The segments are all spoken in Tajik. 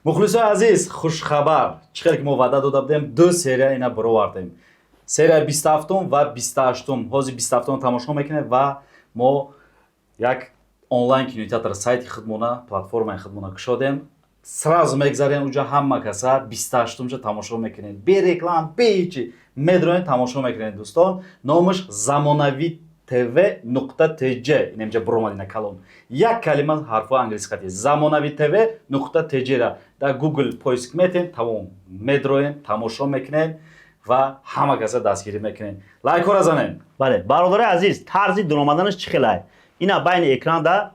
мухлисои азиз, хушхабар. Чӣ хеле ки мо ваъда дода будем, ду серия ина баровардем. Серия 27 ва 28. ҳозир 27 тамошо мекунем ва мо як онлайн кинотеатр сайти худмона, платформаи худмона кушодем. Сразу мегзарем уҷа ҳама каса 28 тамошо мекунем. Бе реклам, бе ҳичи медроем тамошо мекунем дӯстон. Номаш замонави tv.tj инамҷа буромадина калон. Як калима ҳарфҳои англисикати замонави tv.tj ра дар Google поиск метем, тамом медроем тамошо мекунем ва ҳама каса дастгирӣ мекунем. Лайкҳоро занем. бале бародари азиз, тарзи дуромаданаш чӣ хелае? ина байни экранда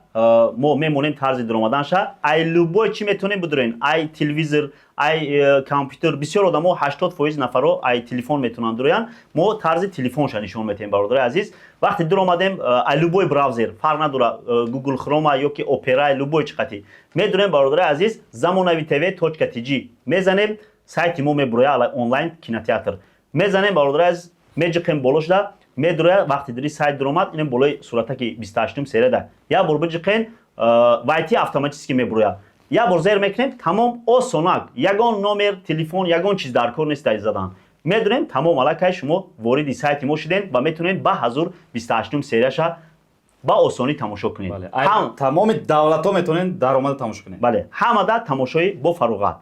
мо мемонем тарзи дуромаданаша. Ай любой чӣ метонем бидурем, ай телевизор, ай компютер, бисёр одамо 80% нафаро ай телефон метавонанд дуроянд. Мо тарзи телефонша нишон метем бародари азиз. вақте дуромадем ай любой браузер, фарқ надора Google Chrome ёки Opera, любой чиқати медурем бародари азиз, замонави tv.tg мезанем, сайти мо мебуроя онлайн кинотеатр. Мезанем бародари азиз, меҷиқем болошда медуроя вақти дири сайт дуромад, ин болои суратаки 28 серияда. Я бор биҷиқен вайти автоматически мебуроя. Я бор зер мекунем, тамом осонак. Ягон номер телефон, ягон чиз дар кор нест задан. медурем, тамом аллакай шумо вориди сайти мо шудем ва метавонед ба ҳазур 28 серияша ба осонӣ тамошо кунед. Тамоми давлатҳо метавонед даромада тамошо кунед. Бале, ҳамада тамошои бо фароғат.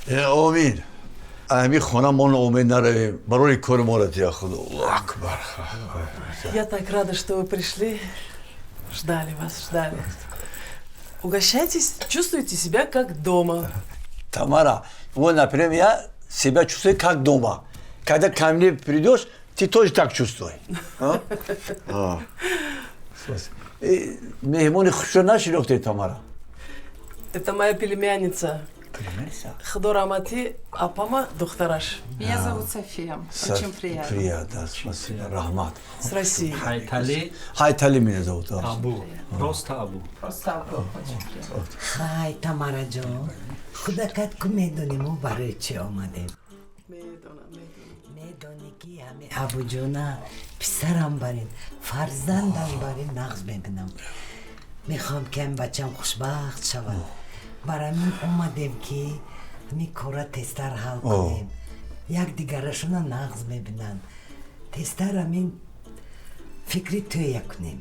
امید امی خانه ما امید نرویم برای کار ما را تیا خدا الله اکبر. Я так рада, что вы пришли. Ждали вас, ждали. Угощайтесь, чувствуйте себя как дома. Тамара, вот, например, я себя чувствую как дома. Когда ко мне придешь, ты тоже так чувствуй. Мехмони хушо наширохте, Тамара. Это моя племянница. Худорамати Апама Духтараш. Меня зовут София. Очень приятно. Приятно, спасибо. Рахмат. С России. Хайтали. Хайтали меня зовут. Абу. Просто Абу. Просто Абу. Очень приятно. Хай, Тамара Джон. Худа катку медоним барои чи омадем? медони ки ҳами Абуҷона писарам барин, фарзандам барин нағз мебинам. мехоҳам ки ҳами бачам хушбахт шавад. барои ҳамин омадем ки ҳамин кора тезтар ҳал кунем. якдигарашона нағз мебинанд. тезтар ҳамин фикри тӯя кунем.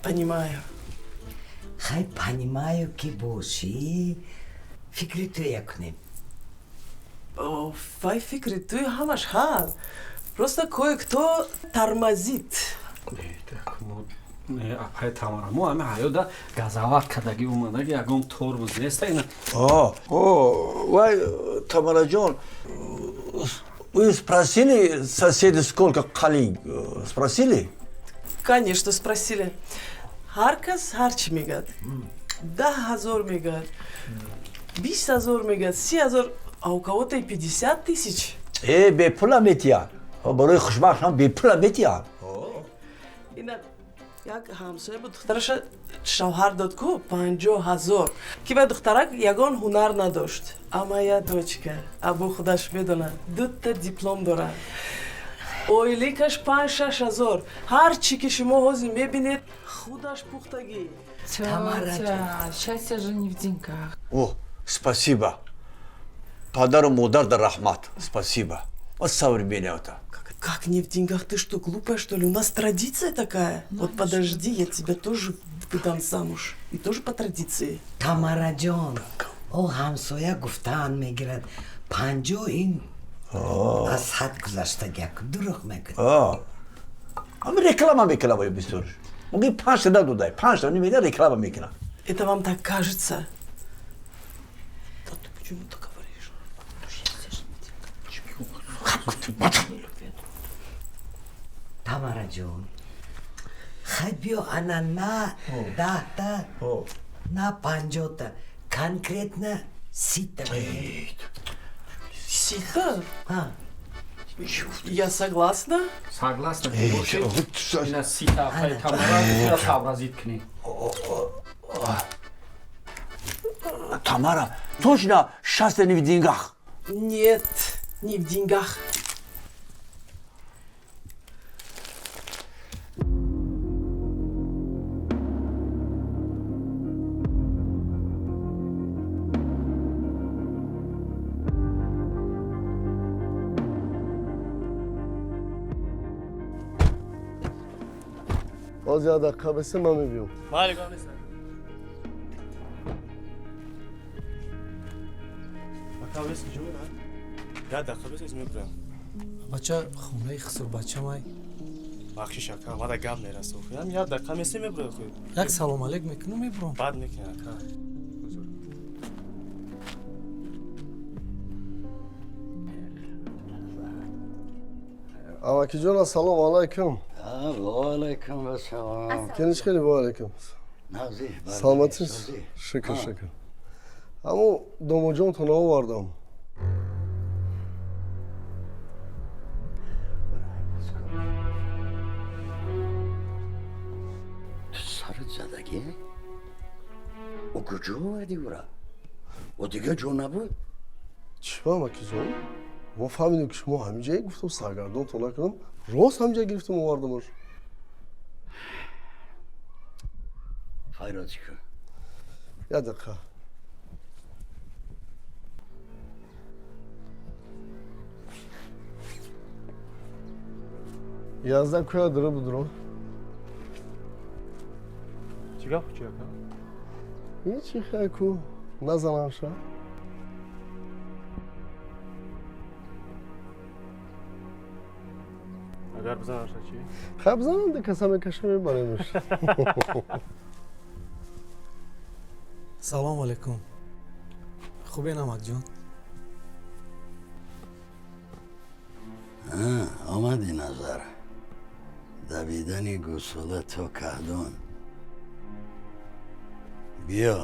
Понимаю. хай понимаю ки бошӣ фикри тӯя кунем. Вай фикри туй ҳамаш ҳаст. Просто кое-кто тормозит. Апай Тамара, мо ҳами ҳаёда газават кадаги омадаги ягон тормоз неста ина. Вай, Тамараҷон, вы спросили соседи, сколько қалин? Спросили? Конечно, спросили. Ҳар кас ҳар чӣ мегӯяд. 10,000 мегад, 20,000 мегад, 30,000, а у кого-то и 50 тысяч. بپولا میتیان برای خوشبخت هم بپولا میتیان اینا یک همسایه بود دخترش شوهر داد کو 50,000 که به دخترک یگان هنر نداشت اما یا دوچکه ابو خودش بدونه 2 تا دیپلم داره اویلیکش 5-6,000 هر چی که شما حوزی میبینید خودش پختگی. Тетя, счастье же не в деньгах. او спасибо پدر و مادر در رحمت спасибо вот современная Как не в деньгах? Ты что, глупая, что ли? У нас традиция такая. Вот подожди, я тебя тоже выдам замуж. И тоже по традиции. тамара ҷон о ҳамсоя гуфтаанд мегирад 50 ин аз ҳад гузаштагиаку дуруғ мегӯяд اما реклама میکنه بسیار میگه 5 تا نداده 5 تا نمیده реклама میکنه Это вам так кажется. Да ты почему так говоришь? тамара ҷон хай биё ана на 10 та на 50 та конкретно 30 та Сита? ҳа Я согласна. Согласна. Ина сита хай Тамара я сообразит кни. Тамара точно счастье не в деньгах Нет, не в деньгах. باز یه دقیقه بسه من میبیم бача хонаи хисурбачамай бахшиш ака мада гап мерасу ям як дақиқа месе мебурад худ як салом алек мекуну мебурам бад мекунӣ ака амакиҷон ассалому алайкум وعلیکم السلام کنیش خیلی با علیکم نازی سلامتیز شکر شکر اما دوموجون تو ناوردم تو سرت زدگی؟ او کجا اومدی برا؟ و دیگه جو نبود؟ چی با امکیجون؟ ما فهمیدیم که شما همینجایی گفتم سرگردون تو نکنم راست همینجا گرفتم آوردمش خیراتی کن یه دقیقه یازده کجا داره بودرم؟ چی گپ چی اکا هیچی خیلی کو نزنم شا اگر بزنم چی خب بزنم ده کسا میکشه میبریمش салом алейкум хубе намакҷон آمدی نظر دویدنی گسوله تو کهدون بیا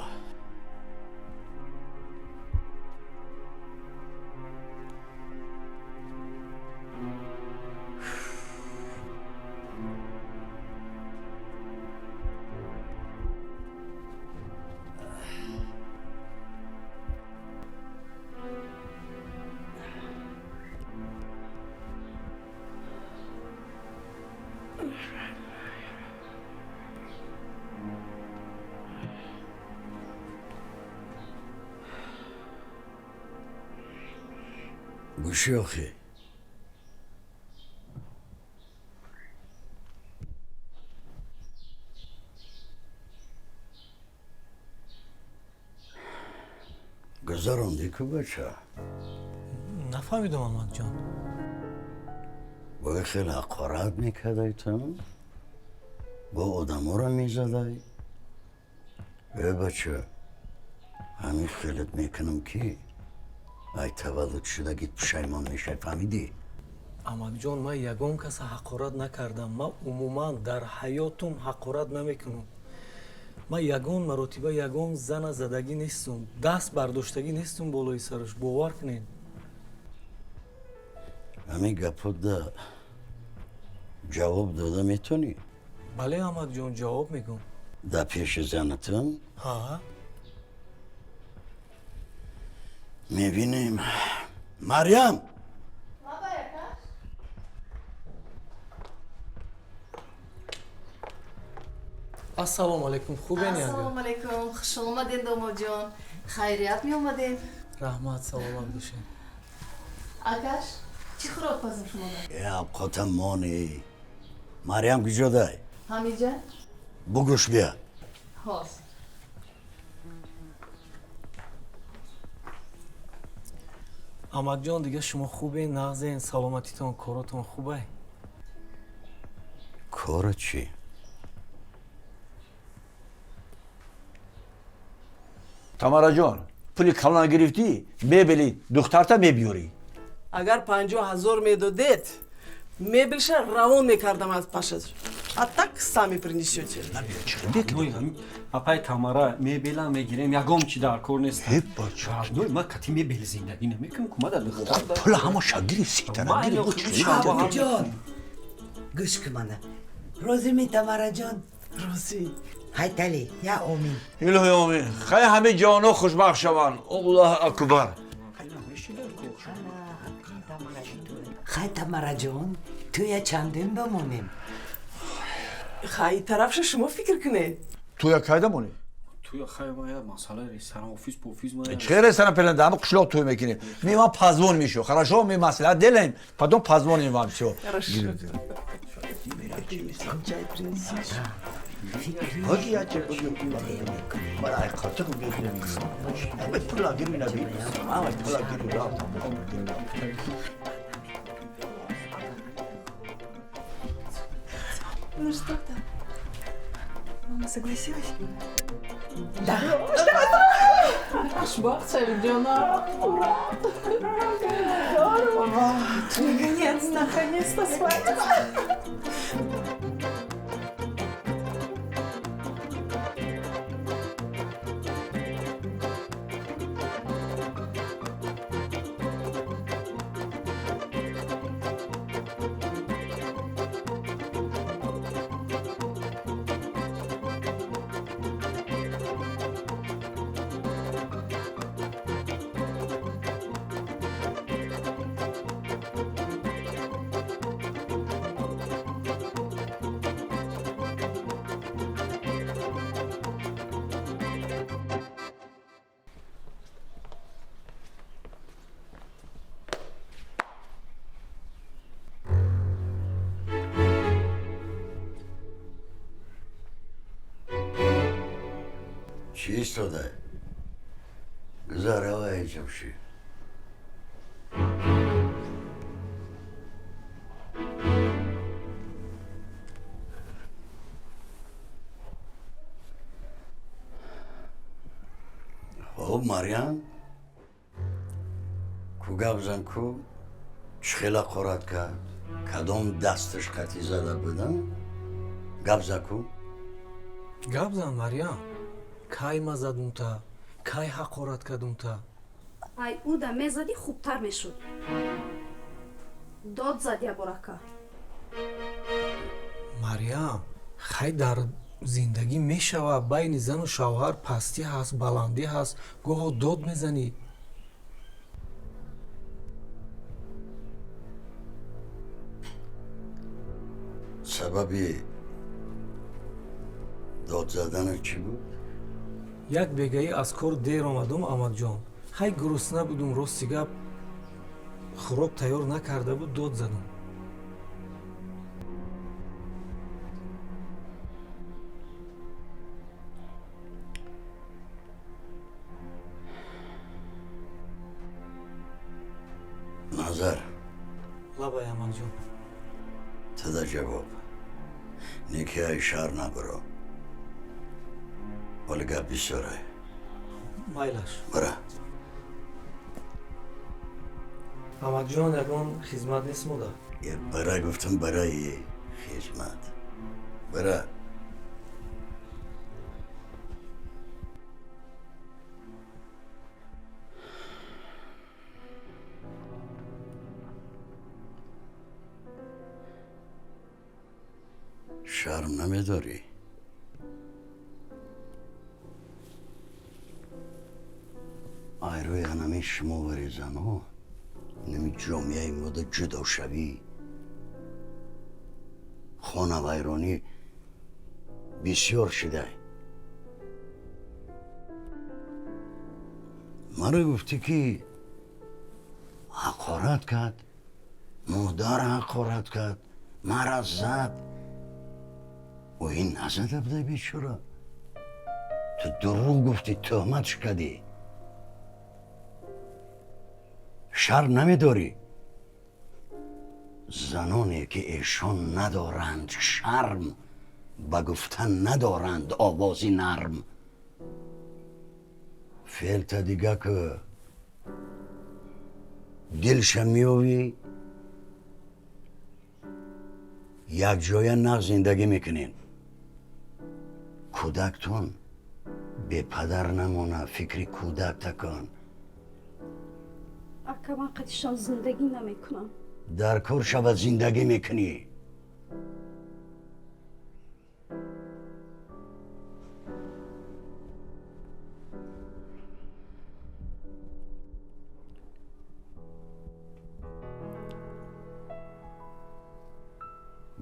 گوشی آخی گذاروندی که بچه нафаҳмидам амакҷон باید خیلی حقارت میکردی تو با آدم ها رو میزدی بچه همین خیلت میکنم که ای تولد شدگیت پشیمان میشه فهمیدی؟ амакҷон ман ягон каса ҳақорат накардам ман умуман дар ҳаётум ҳақорат намекунам ман ягон маротиба ягон зана задагӣ нестум, даст бардоштагӣ нестум болои сараш. бовар кунед. ҳамин гапода ҷавоб дода метонӣ? бале амакҷон, ҷавоб мегӯм. дар пеши занатон? ҳа. мебинем. марьям! ассалому алайкум. хубен ягон? ассалому алайкум. хуш омадед домоҷон. хайрият меомадед? раҳмат, саломат бошед. акаш чӣ хӯрок пазим шумо доред? авқотам моне. марьям куҷодай? ҳамиҷа? бугӯш биё. ҳозир. амакҷон, дига шумо хубен, нағзен, саломатитон, коротон хубай? кора чӣ? тамараҷон, пули калон гирифтӣ, мебели духтарта мебиёрӣ. агар 50,000 медодед, мебелша равон мекардам аз пашаш. А так сами принесете. папай Тамара мебела мегирем, ягон чӣ дар кор нест. ҳептбачаной ма кати мебели зиндагӣ намекунам, кумада духтар. пула ҳамаша гирифт. Амакҷон, гӯш кун мана. розӣ ми Тамараҷон? розӣ. ҳайтали, я омин. илоҳи омин. хай ҳами ҷоно хушбахт шаванд. аллоҳ акбар. хай Тамараҷон, туя чандин бамонем? хай тарафша шумо фикр кунед. туя кайда монӣ? туя хаймая масъала ресторан офис пофис ма. чӣ ресторан пелен дар қишлоқ туй мекунем? меван пазвон мешо. хорошо, ме маслиҳат делем. потом пазвонем вам всё. чай принесиш? Ну что там? Мама согласилась? Да. Шбахцель, Диана. Ура! Наконец-то свадьба. چی ایستاده؟ گذار آقای جمشی. خب مریم کو گپ زن کو چخیلا قرات کرد کدام دستش قطعی زده بودن گپ زن کو гап зан марьям, кай ма задумта, кай ҳақорат кардумта? ай уда мезади хубтар мешуд. дод зад яборака. марьям, хай дар зиндагӣ мешава байни зану шавҳар пастӣ ҳаст, баландӣ ҳаст, гоҳо дод мезанӣ. سببی داد زدن چی بود؟ як бегаӣ аз кор дер омадум амакҷон. ҳай гурусна будум, рости гап хӯрок тайёр накарда буд, дод задум. назар лабай амакҷон. تدا جواب نیکی های شهر نبرو ولی گپ بیساره майлаш. برا амакҷон, ягон хизмат нест мода. یه برا گفتم برای خدمت برا شرم نمیداری؟ ایروی هنمی شما بریزن ها نمی جامعه مده جدا شوی خانه ویرانی بسیار شده مرا گفتی که حقارت کرد مادر حقارت کرد مرا زد و این نزده بده بیچاره تو دروغ گفتی تهمتش کردی شرم نمیداری زنانی که ایشان ندارند شرم به گفتن ندارند آوازی نرم فعل دیگه که دلشم میوی یک جای نه زندگی میکنین کودکتون به پدر نمونه فکری کودک تکن اکا من قدیشان زندگی نمیکنم در کار شود زندگی میکنی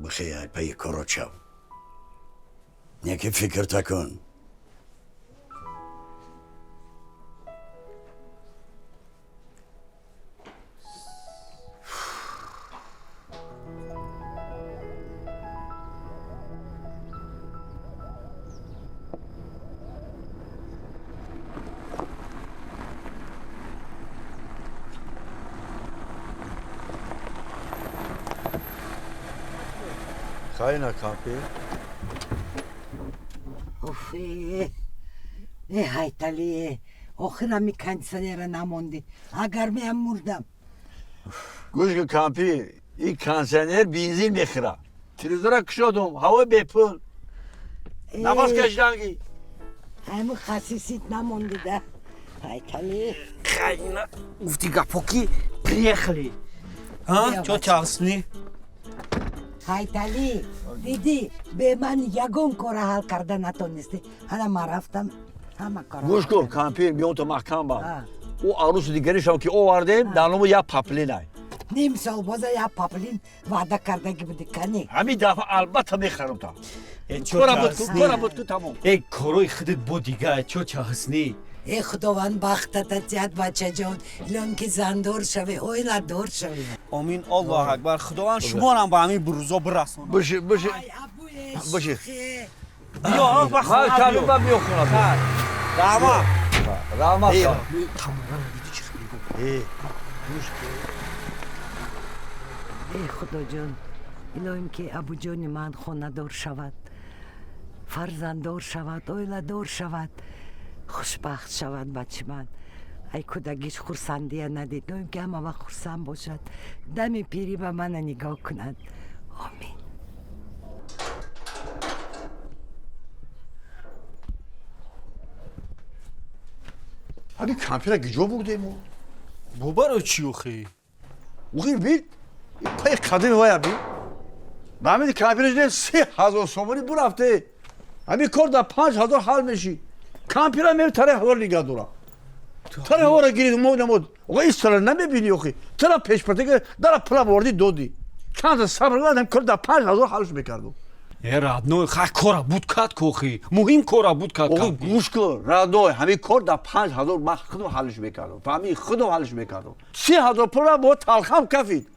بخیر پی کارا چاو یکی فکر تکن خیلی کامپی اوفی ای هایتالی آخر همی کانسنر نموندی اگر من مردم گوش کن کامپی این کانسنر بنزین میخوره تلویزیون کشیدم هوا بپل نفس کشیدنگی همون خصیصیت نموندی ده هایتالی خیلی گفتی گپاکی پریخلی ها چو چاسنی هایتالی دیدی به من یگون کار حل کرده نتونستی حالا ما رفتم همه کار گوش کن کامپی میون تو محکم با او عروس دیگریش هم که آوردیم در نمو یک پاپلینه نیم سال بازه یا پاپلین وعده کرده که بودی کنی همین دفعه البته میخرم تا کارا بود تو تمام ای کاروی خودت بود دیگه چو چاسنی ای خداوند بختت زیاد بچه جان الان که زندور شوی اویلا دور شوی آمین الله اکبر خداوند شما هم با همین بروزا برسون باشه باشه بیا بخواه کلو با بیا خونه رحمت ای خدا جان الان که ابو جان من خونه دور شود فرزند دور شود اویلا دور شود خوشبخت شود بچه من ای کودکیش خورسندی ندید نویم که همه وقت خورسند باشد دم پیری به من نگاه کند آمین همین کامپی را گجا بردیم بابا رو چی اخی؟ اخی بید پای قدیم وای بید به همین کامپی را جدید 3000 سومانی برفته همین کار در 5000 حل میشی کامپی را میره طرح هوا نگاه دورا طرح هوا را گیرید نمود اخی این سال نمیبینی اخی طرح پیش پرده که در پلا بردی دودی چند صبر کردم کار در 5000 حلش میکردم رادنوی خیلی کارا بود کات کوخی مهم کارا بود کات آقا گوش کن رادنوی همین کار در 5000 من خودم حلش میکردم فهمی خودم حلش میکردم 3000 پول با تلخم کفید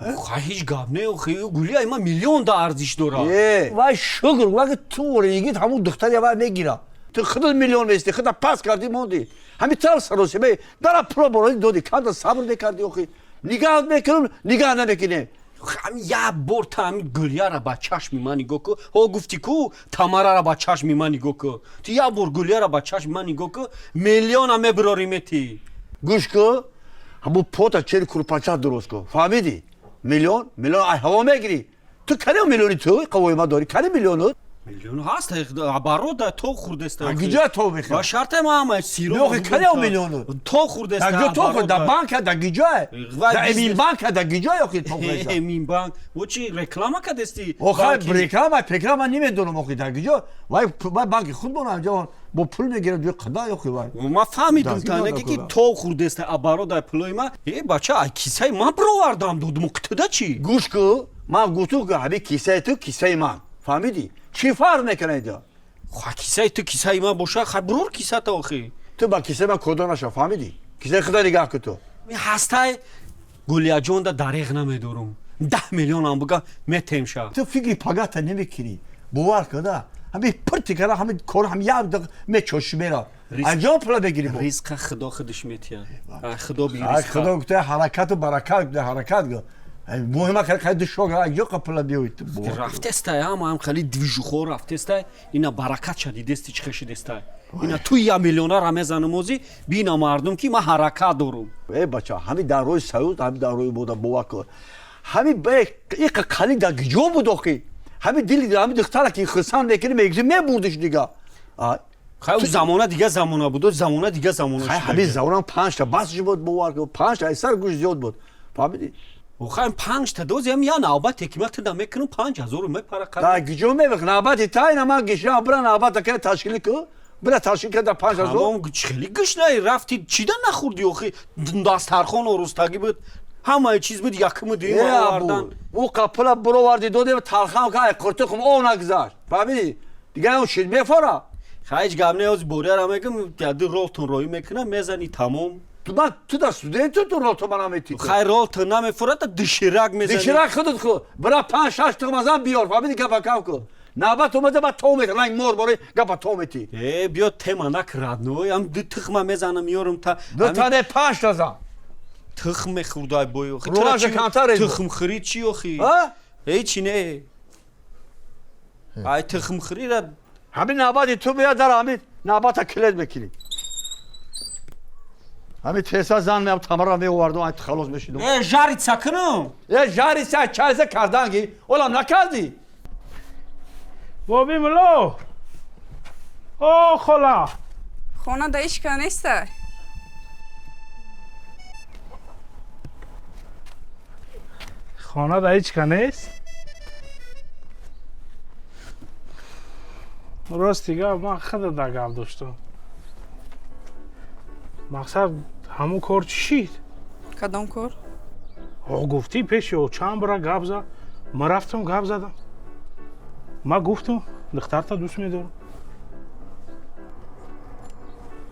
خیلی هیچ گپ نه اخی گولی ایما میلیون دا ارزش وای داره شکر وقتی تو ورگیت همون دختری اول میگیره تو خودت میلیون میستی خودت پاس کردی موندی همین تر سروسی به در پول بردی دودی کاند صبر میکردی اخی نگاه میکنم نگاه نمیکنه همین یه بار تا همین گلیه را با چشم من نگاه که ها گفتی کو تمره را با چشم من نگاه که تو یه بار گلیه را با چشم من نگاه که میلیون همه براریمتی گوش کن همون پوتا چهل کروپاچه درست کن فهمیدی میلیون ای هوا میگیری تو کنه میلیونی تو قوی ما داری کنه میلیون میلیون هست برو ده تو خورده است گیجا تو بخیر با شرط ما هم سیرو نه کلا میلیون تو خورده است در تو خود در بانک در گیجا در امین بانک در گیجا یا کی تو بخیر امین بانک و چی رکلام کردستی آخه رکلام پکرام نمیدونم آخه در گیجا وای بانک خود بون انجام با پول میگیره جو قدا یا کی وای ما فهمیدم تا که تو خورده است برو در پولای ما ای بچه ای کیسه ما برآوردم دادم قطعه چی گوش کو ما گفتم که هبی کیسه تو کیسه من فهمیدی چی فرق میکنه اینجا خب کیسه تو کیسه من باشه خب برور کیسه تو آخه تو با کیسه من کدا نشه فهمیدی کیسه خدا نگاه کن تو می هستای گلیا جون دا دریغ نمیدارم 10 میلیون هم بگم متمشه تو فکری پگات نمیکنی باور کدا همین پرتی کلا همین کار هم یاد میچوش میرا انجام پلا بگیری رزق خدا خودش میتیه خدا بی رزق خدا گفته حرکت و برکت ده حرکت گو مهمه که خیلی شوگا یا پلا بیوید رفته است هم خیلی دیوژو خور رفته است اینا برکت شدید است چه خشید است اینا تو 1 میلیون را میزنم موزی بینا مردم کی ما حرکت دارم ای بچا همین در روی سعود همین در روی بودا باور همین به یک خالی در گجو بود که همین دلی همین دختره که خسان میکنه میگه میبردش دیگه خیلی زمانه دیگه زمانه بود زمانه دیگه زمانه خیلی همین زمان 5 تا بسش بود باور که 5 تا سر گوش زیاد بود فهمیدی خیلی 5 تا دوز هم یا نوبت حکمت نمیکنم 5000 میپره در گجو میبخ نوبت تاین ما گشنا برا نوبت که تشکیل کو برا تشکیل که در 5000 تمام خیلی گشنه رفتی چیدن نخوردی اخی دسترخوان و روستگی بود همه چیز بود یکم دیگه آوردن او کپلا برو وردی دو تلخام که قرتکم او نگذاشت فهمیدی دیگه اون شید میفورا خیلی گمنه از بوره را میگم دیگه رولتون روی میکنه میزنی تمام تو در استودنت تو رولتون نمیتی خیلی رولتون نمیفوره تا دشیرک میزنی دشیرک خودت خو برا 5 6 تا مزن بیار فهمیدی که بکاو کو نوبت اومده بعد تو میکنه رنگ مور باره گپا تو میتی بیا تما نکرد نو هم دو تخم میزنم میارم تا دو تا 5 تا زن تخم خردای بوی اخی رولاش کمتره تخم خرید چی اخی هیچی نه ای تخم خرید همین نوبت تو بیا در همین نوبت کلید بکنی همین تیسا زن میام تمرا می آوردم ای خلاص میشیدم جاری سکنم جاری سا چایزه کردنگی اولم نکردی بابی ملو او خلا خونه دایش که نیسته خانه دا هیچ که نیست راستیگه من خود دا گفت داشتم مقصد همون کار چی شید؟ کدام کار؟ گفتی پیش او چند برا گفت زد من رفتم گفت زدم من گفتم دختر تا دوست میدارم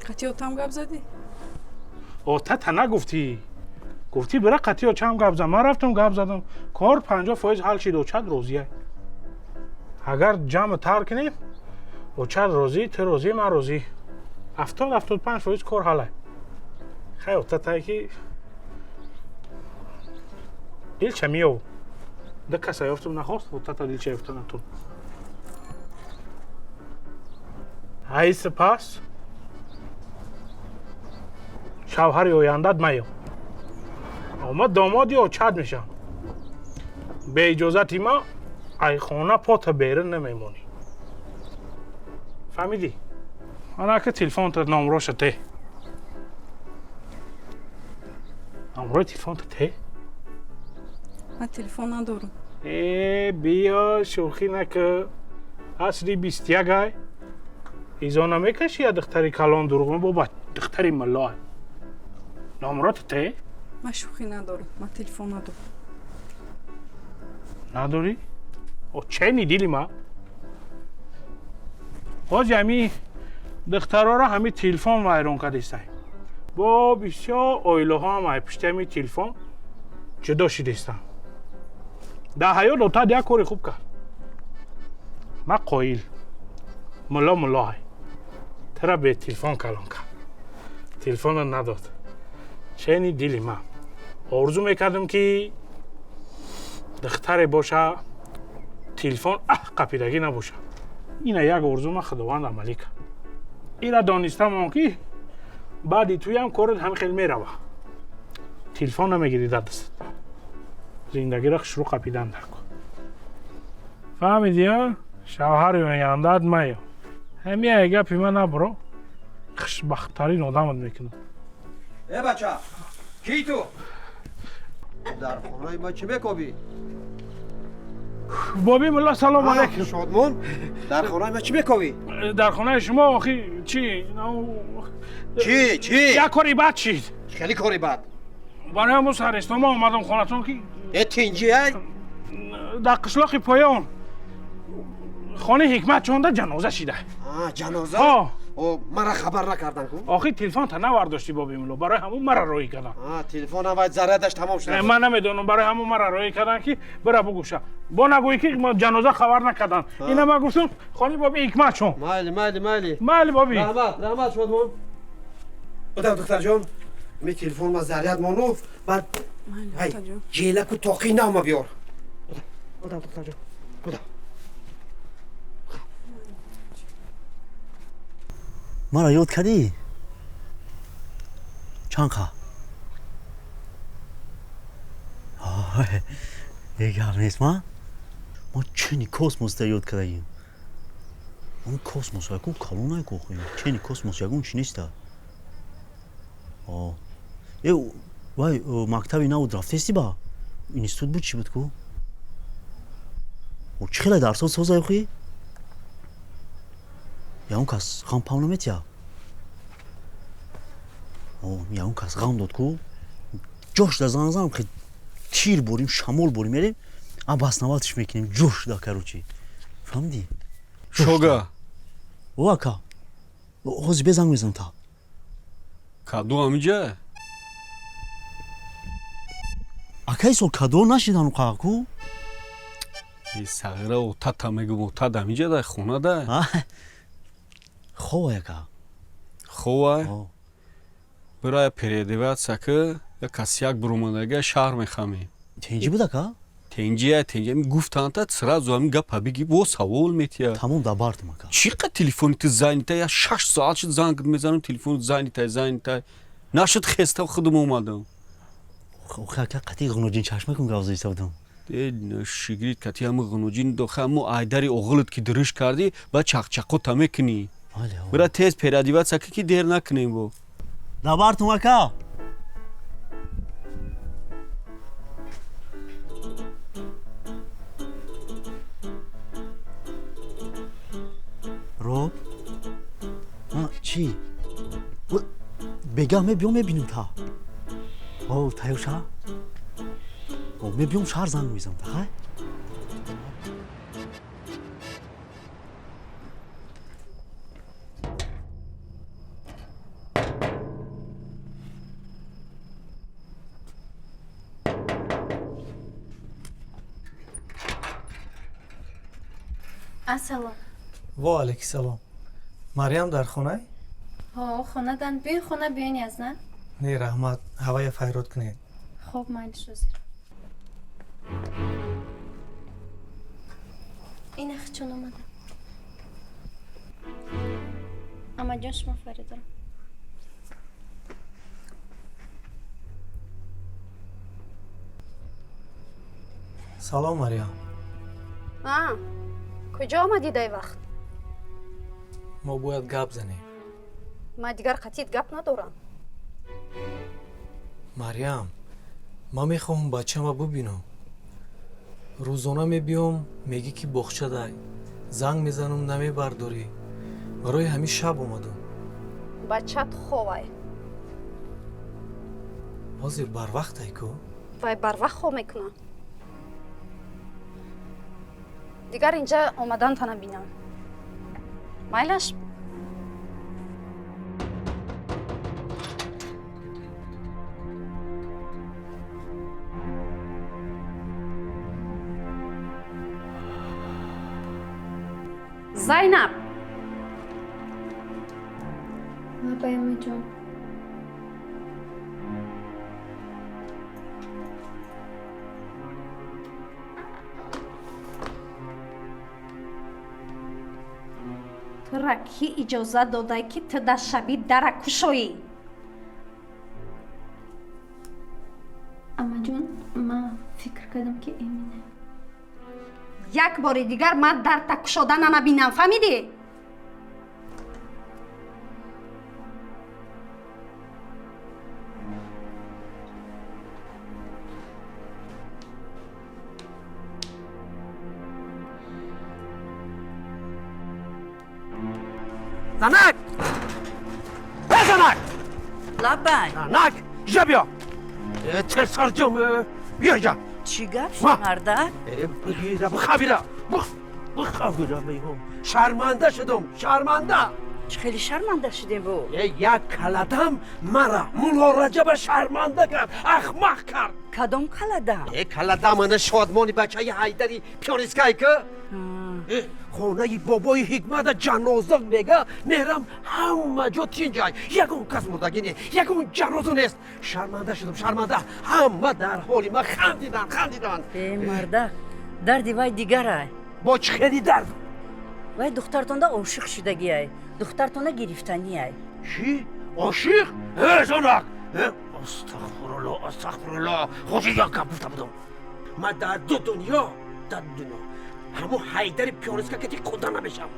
قطعی تا هم گفت زدی؟ تا نگفتی گفتی برا قطعی چند گفت زدم من رفتم گفت زدم کار 50% حل شد و چند روزیه اگر جمع تر کنیم و چند روزی ته روزی من روزی 70-75% کار حاله خیلی تا که دیل چه میو دکه سیافتم نخواست و تا دیل چه افتن تو ای سپاس شوهر آیندت میو آمد دامادی و چاد میشم به اجازتی ما ای خانه پات بیرون نمیمونی فهمیدی؟ انا که تلفن تا نمروش ته نمروی تلفن تا ته؟ من تلفن ندارم بیا شوخی نکه اصلی 21 های ایزا نمیکشی یا دختری کلان دروغ بابا دختری ملاه نمرات ته؟ من شوخی ندارم من تلفن ندارم نداری؟ او چه نیدیلی ما؟ باز همی دخترها را همی تلفن ویرون کردیستن با بسیار آیله ها هم پشت همی تلفن جدا شدیستن در حیات دوتا دیگه کاری خوب کرد ما قایل ملا های ترا به تلفن کلان کرد تلفن رو نداد چه نیدیلی ما آرزو میکردم که دختر باشه تلفن قپیدگی نباشه اینا یک آرزو ما خداوند عملی کرد اینا دانستم که بعدی توی هم کارت هم خیلی میروه تلفن نمیگیری در دست زندگی را شروع قپیدن در کن فهمیدی ها؟ шавҳари ояндаат мая ҳамияи гапи ман набро хушбахттарин одамат мекунам е бача ки ту дар хонаи ма чӣ мекобӣ боби мулла салом алейкум шодмон дар хонаи ма чӣ мекобӣ дар хонаи шумо охи чӣ чӣ як кори бад шид чӣ хеле кори бад барои ҳамун саристома омадам хонатон ки е тинҷи ай дар қишлоқи поён хонаи ҳикмат чонда ҷаноза шида ҷаноза мара хабар накардан ку охи телефонта навардошти боби мулло барои ҳамун мара роҳӣ кардам телефонам вай зарядаш тамом шуда ман намедонам барои ҳамун мара роҳӣ кардан ки бира бугӯша бо нагӯӣ ки ҷаноза хабар накардан ина ман гуфтам хонаи боби ҳикмат чон майли боби раҳмат шодмон одам духтарҷон ми телефон ма заряд мону баъд ай ҷелаку тоқи навма биёр одам духтарҷон куда мара ёд кардӣ чанқа гап нест ма чени космосда ёд кардаем он космос ягон калонай кохоем чени космос ягон чи неста вай мактаби навуд рафтести ба институт буд чӣ буд ку чӣ хеле дарсо созай хӯи ягон кас ғам пам наметия ягон кас ғам дод ку ҷош да заназанам ки тир борим шамол борим мерем баснаватш мекунем ҷош да каручи фаҳмидӣ шога о ака ҳозир безанг мезанам та каду ҳамиҷа акаи сол кадо нашидану қа ку сағира отата мегум отат ҳамиҷа дай хона дай ховай ака ховай бирая передиватсака як касяк буромадага шаҳр мехаме тенҷи буд ака тенҷи гуфтанта сразу ҳамин гапа биги бо савол метия тамом да бартам ака чӣ қад телефони ту зайнита я 6 соат шуд занг мезанам телефони зайнитай нашуд хеста худам омадам охи ака қатъи ғуноҷин чашмакун гавзоиста будам шигирид кати ҳама ғуноҷин дохи ҳамо айдари оғилат ки дуриш кардӣ ба чақчақота мекунӣ бира тез переодеватсака ки дер накунем бо да бартам ака роб чӣ бега мебиём мебинем та тайёша мебиём шаҳр занг мезанам тахай ассалом ва алайкумсалом марьям дар хонае хонадан биён хона биён язна не раҳмат ҳавая файрод кунед хуб майли шузир ин ахи чун омада амаҷон шумо фаридорам салом марьям куҷо омадӣ дай вақт мо бояд гап занем ман дигар қатъит гап надорам марьям ман мехоҳам бачама бубинам рӯзона мебиём мегӣ ки боғча дай занг мезанам намебардорӣ барои ҳамин шаб омадам бачат ховай ҳозир барвақтай ку вай барвақт хоб мекунам дигар инҷа омаданта набинам майлаш зайнаб паямаҷон тура ки иҷоза додай ки ту дар шаби дара кушоӣ амаҷон ман фикр кардам ки эмине як бори дигар ман дар такушодана набинам, фаҳмидӣ? Zanak! Zanak! Labay. Zanak! İşe bia! Tersarcım, bia. چی گپ شمرده؟ بگیره بخوابیره بخوابیره میگم شرمنده شدم شرمنده خیلی شرمنده شدیم بو یک کلدم مرا مولا رجب شرمنده کرد احمق کرد کدام کلدم؟ کلدم من شادمانی بچه حیدری پیانیسکایی که خونه بابای حکمت جنازه میگه میرم همه جا تینجای یکون کس مردگی نیست یکون جنازه نیست شرمنده شدم شرمنده همه در حالی من خندیدن ای مرده دردی وای دیگره با چه خیلی درد وای دخترتون دا عاشق شدگی ای دخترتون دا گرفتنی ای چی؟ عاشق؟ زنک استغفرالله استغفرالله خوشی یک گپ گفته بودم من در دو دنیا همون حیدر پیانیسکا که خدا نمیشم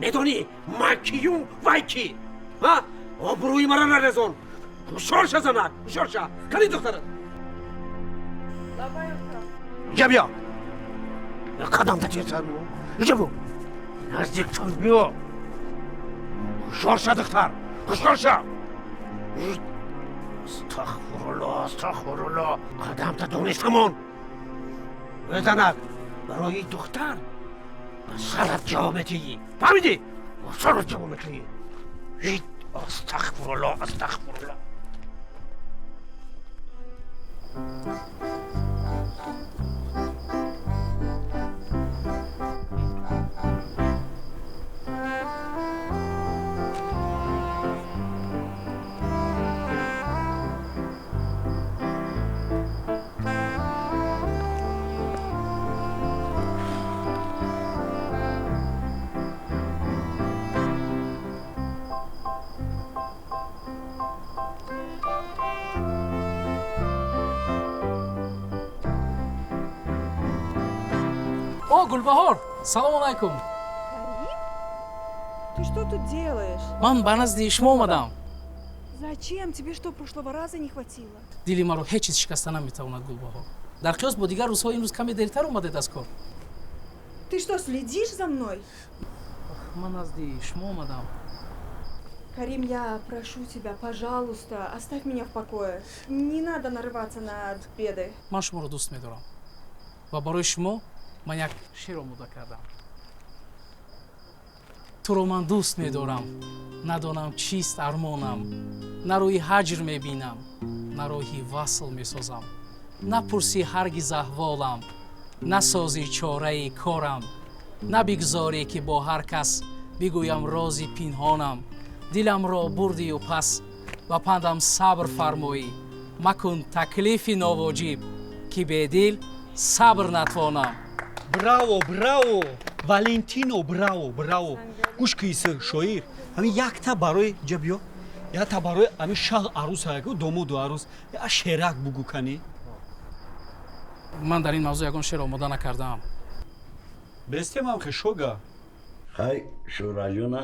ندانی من کیون وای کی ها آبروی مرا نرزون خوشحال شد زنک خوشحال شد کنی دخترت بیا قدم تا چیر سر بو نزدیک تر بیا خوشحال شد دختر خوشحال شد استغفرالله استغفرالله قدم تا دونستمون زنک برای دختر سرت جواب میدی فهمیدی؟ سرت جواب میدی استغفرالله استغفرالله О, Гульбаҳор, салом алайкум. Ты что тут делаешь? Ман ба назди шумо омадам. Зачем? Тебе что, прошлого раза не хватило? Дили маро ҳеҷ чиз шикаста наметавонад, Гулбаҳор. Дар қиёс бо дигар рӯзҳо имрӯз каме дертар омадед аз кор. Ты что, следишь за мной? Ман назди шумо омадам. Карим, я прошу тебя, пожалуйста, оставь меня в покое. Не надо нарываться на беды. Ман шуморо дӯст медорам. Ва барои шумо ман як шеър омода кардам. туро ман дӯст медорам, надонам чист армонам, на рӯи ҳаҷр мебинам, на роҳи васл месозам. Напурсӣ ҳаргиз аҳволам, насозӣ чораи корам, набигзорӣ ки бо ҳар кас бигӯям рози пинҳонам. Диламро бурдию пас ба пандам сабр фармоӣ, макун таклифи новоҷиб ки бедил сабр натвонам. Браво, браво! Валентино, браво, браво! Гӯш киса шоир. Ҳамин якта барои ҷабиё. Якта барои ҳамин шаҳ арӯсаку домоду арӯс. Я шерак бугӯ кани. Ман дар ин мавзӯъ ягон шеър омода накардаам. Бестемам ки шога. Ҳай, Шӯраҷона,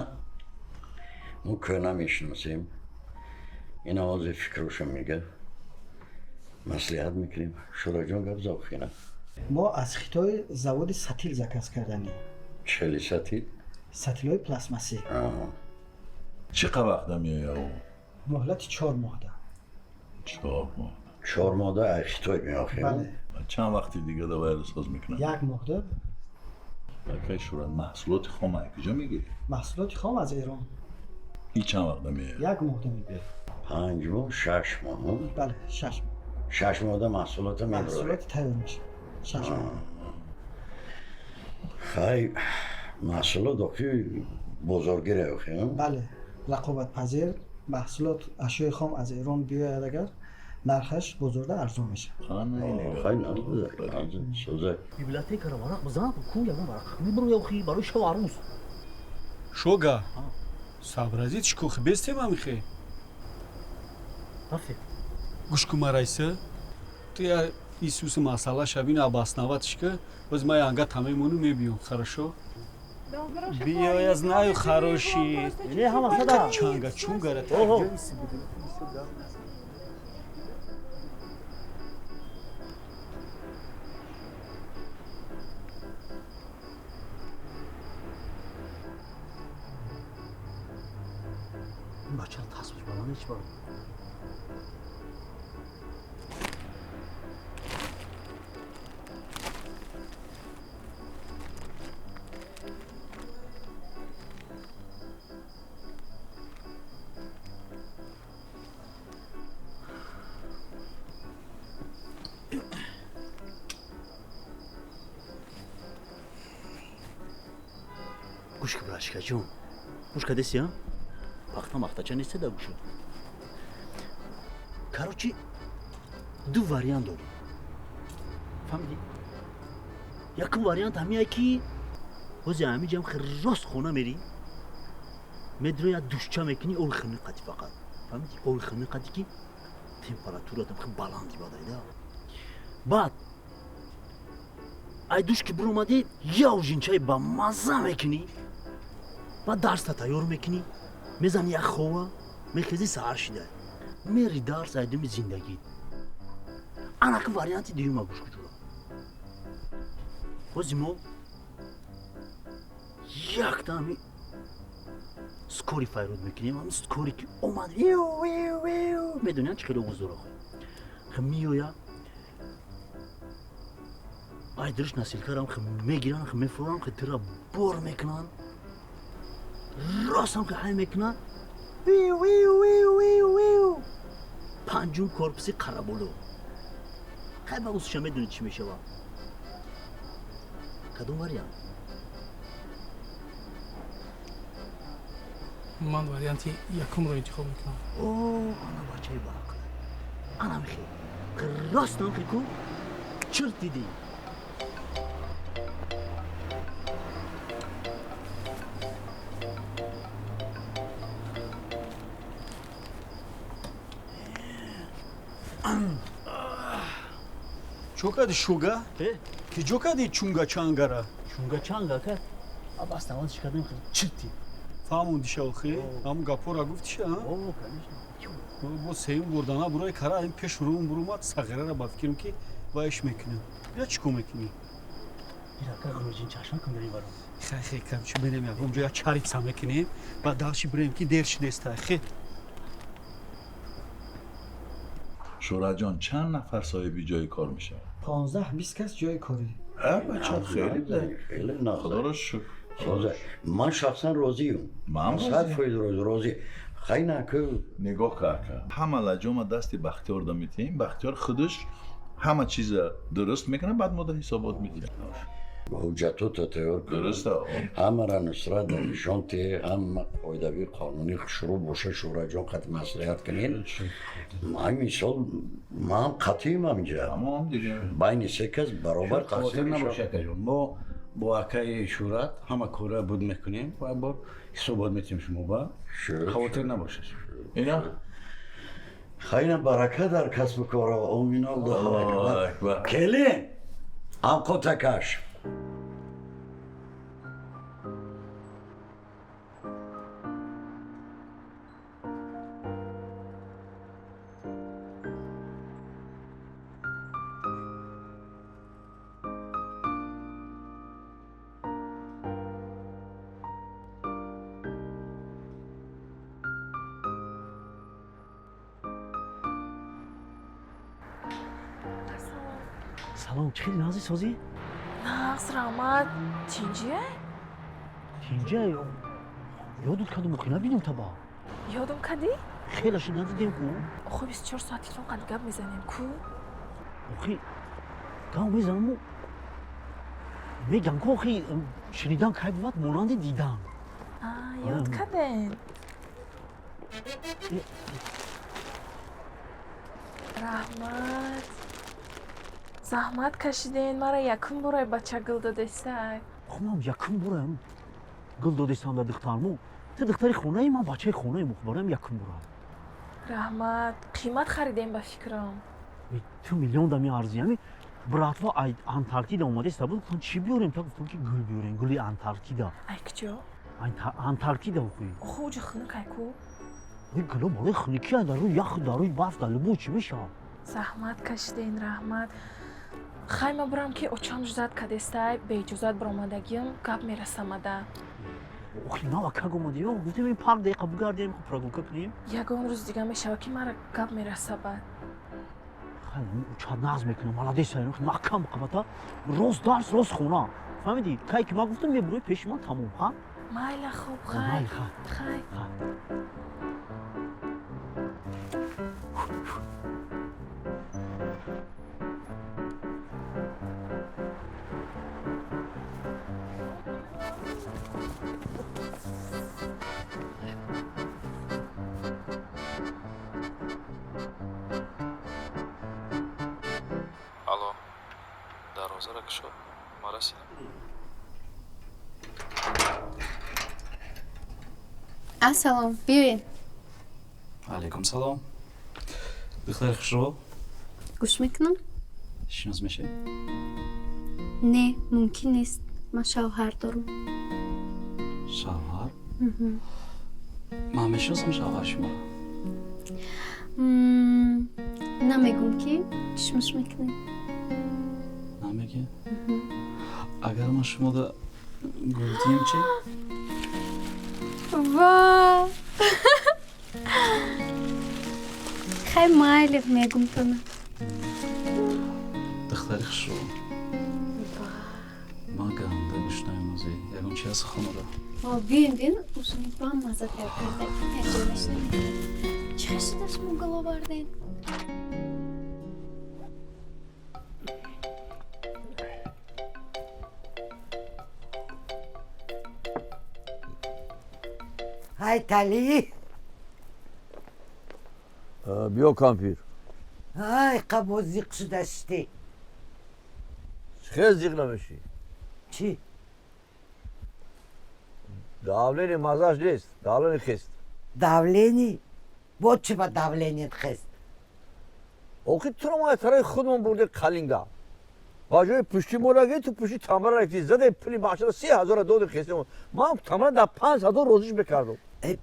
мо кӯна мешиносем. Ин овози фикрушо мега. Маслиҳат мекунем. Шӯраҷон гап завхина. мо аз хитои заводи сатил заказ карданем. Чели сатил? сатилҳои пластмасӣ. چی وقت میاد؟ مهلت 4 ماه ده. 4 ماه. 4 ماه ده اخیتوی میآخیم. بله. چند وقتی دیگه دوباره رو ساز میکنن؟ 1 ماه ده. بلکه شورن محصولات خام از کجا میگیری؟ محصولات خام از ایران. این چند وقت میاد؟ 1 ماه ده میگیره. 5 ماه 6 ماه. بله 6 ماه. 6 ماه ده محصولات میبره. محصولات تیار میشه. 6 ماه. خیلی محصولات داخلی بزرگیره آخه. بله. رقابت پذیر محصولات اشیاء خام از ایران بیاید اگر نرخش بزرگتر ارزان میشه. خیلی نبوده. سوزه. بیبلیاتکا ورق بزن کو یا ورق. میبرو یا خی برای شو عروس. شوگا. صبرازی چیکو خبسته ما میخه. رفیق. گوش کو مرایسه. تو یا Иисус масала шабин обосноваточка. Воз мы анга тамимуну мебьем, хорошо? Бия, я знаю, хороший. Не, хама сада. Чанга, чунгара. Ого. Бача тасбиш балан hiç var. Kuş gibi aşkacığım. Kuş kadesi ya. Baktım aktaça neyse de kuşu. Короче, दो вариант дорем. Фаҳмидӣ? Якум вариант ҳамия ки ҳозир ҳамиҷам рост хона мери, медро як душча мекунӣ оби химиқати фақат. Фаҳмидӣ? Оби химиқати ки температуратам хеле баланди бадайда. Баъд ай душ ки биромадӣ, як жинчаи ба мазза мекунӣ, баъд дарста тайёр мекунӣ, мезани як хова, мехезӣ саҳар шида. Мери дарс айдами зиндагӣ. Анаки варианти дуюма гӯш куҷура. Ҳозир мо яктами скори файруд мекунем. Ҳам скори ки омад медоням чӣ хеле узора хм миёя. ай дуриш насилкарам хм мегиран, хм мефурам, хм тира бор мекунан. Ростам ки ҳай мекунан. панҷум корпуси қараболо. хай ба узша медонед чӣ мешавад. кадом вариант? ман варианти якумро интихоб мекунам. О, ана бачаи баақл. ана мехе. ростам ки ку чирт дидӣ. Чокади шуга? Ки ҷокади чунга чангара? Чунга чанга ка? Абаставан шикадем хеле чирти. Фаҳмонди шавхи? Ҳам гапора гуфтиша? О, конечно. Бо сеюм бурдана бурои кара ин пеш рӯм бурумад сағирара ба фикрим ки ва иш мекунем. Я чӣ кор мекунӣ? Ирака гурӯҷин чашма кун бирем баром. Хай камчи берем ягон ҷоя чарица мекунем ва далши бирем ки дер шидеста. Хе. شوراجان چند نفر صاحبی جای کار میشه؟ 15-20 کس جای کاری. خیلی خدا رو شکر. من شخصا راضیم. من 100% راضی. خیلی نکو. نگاه کار. همه لجام دستی بختیار دا میتیم. بختیار خودش همه چیز درست میکنه بعد ما حسابات میدیم. حجتات تیار کنید. درسته. همه را نصرت نشانتی هم قاعدوی قانونی شروع باشه شورا جان قد مصلحت کنید. ما مثال ما هم قطعیم همینجا. تمام دیگه. بین سه کس برابر قسم نباشه کجا. ما با اکای شورا همه کارا بود میکنیم و با حسابات میتیم شما با. خاطر نباشه. اینا خیلی برکت در کسب و کار آمین الله. کلی آنکو تکش. салом, чӣ хеле назди созӣ? Нағз раҳмат. Тинҷия? Тинҷия ёдут кадом охи набидем таба. Ёдум кадӣ? Хелаша надидем ку. Охи 24 соат телефон қад гап мезанем ку. Охи гап мезанам. Мегам ку охи шунидан кай бувад монанди дидан. Ёд кадем. Раҳмат. заҳмат кашиден, мара якум бора бача гул додесак. Ман якум бора гул додесам да духтармо. Ту духтари хонаи бачаи хонаи мухбарам якум бора. раҳмат. қимат харидем ба фикрам. تو میلیون دمی ارزیه براتوا انتارکتیدا اومده است گفتم چی بیاریم تا گفتم که گل بیاریم گلی انتارکتیدا Ay kıço. انتارکتیدا خوی Oxucu xını kayku. این گلو مال خنکی اند رو یخ داروی باف دال بو چی میشه Zahmat kaşdin rahmat. Xayma buram ki oçam juzat kadestay bejuzat bromadagim gap merasamada. اوخی نه وکاگو مدیو گفتم این پاک دقیقه بگردیم پروگرام کنیم Yagon ruz digam meşav ki mara gap merasabad. خیلی چاد ناز میکنم مالادی سایرخ محکم قبطه روز درس روز خونه فهمیدی کاری که ما گفتم یه بروی پیش من تموم ها Mayla خوب مایل xay. خای Xay. Alo. Darvoza rakışo. Marasina. Assalom, بیاین. علیکم سلام. بخیر خوشو. گوش میکنم؟ شناس میشه؟ نه، ممکن نیست. من شوهر دارم. شوهر؟ من میشناسم شوهر شما. نمیگم که چشمش میکنی. نمیگه؟ اگر من شما دا گفتیم چی؟ وا خیلی مایل میگم تو من. دختری خوشو. ما گنده گوشنای موزی. یکم چی هست خانه دا؟ بیاین uzun با مزه کرده. هیچ نمیشه. چه دست مگل آوردین؟ های تالی بیا کامپیر های قبو زیق شدشتی خیلی زیق نمیشی چی؟ داولینی مزاج نیست داولینی خیست داولینی؟ با چی با داولینی خیست؟ اوکی تو رو ما ترای خودمون برده قلینگا باجوی پشتی مورگی تو پشتی تمرین رکتی زده پلی معاشر 30,000 دو خیستیم ما هم تمرین در 5,000 روزیش بکردم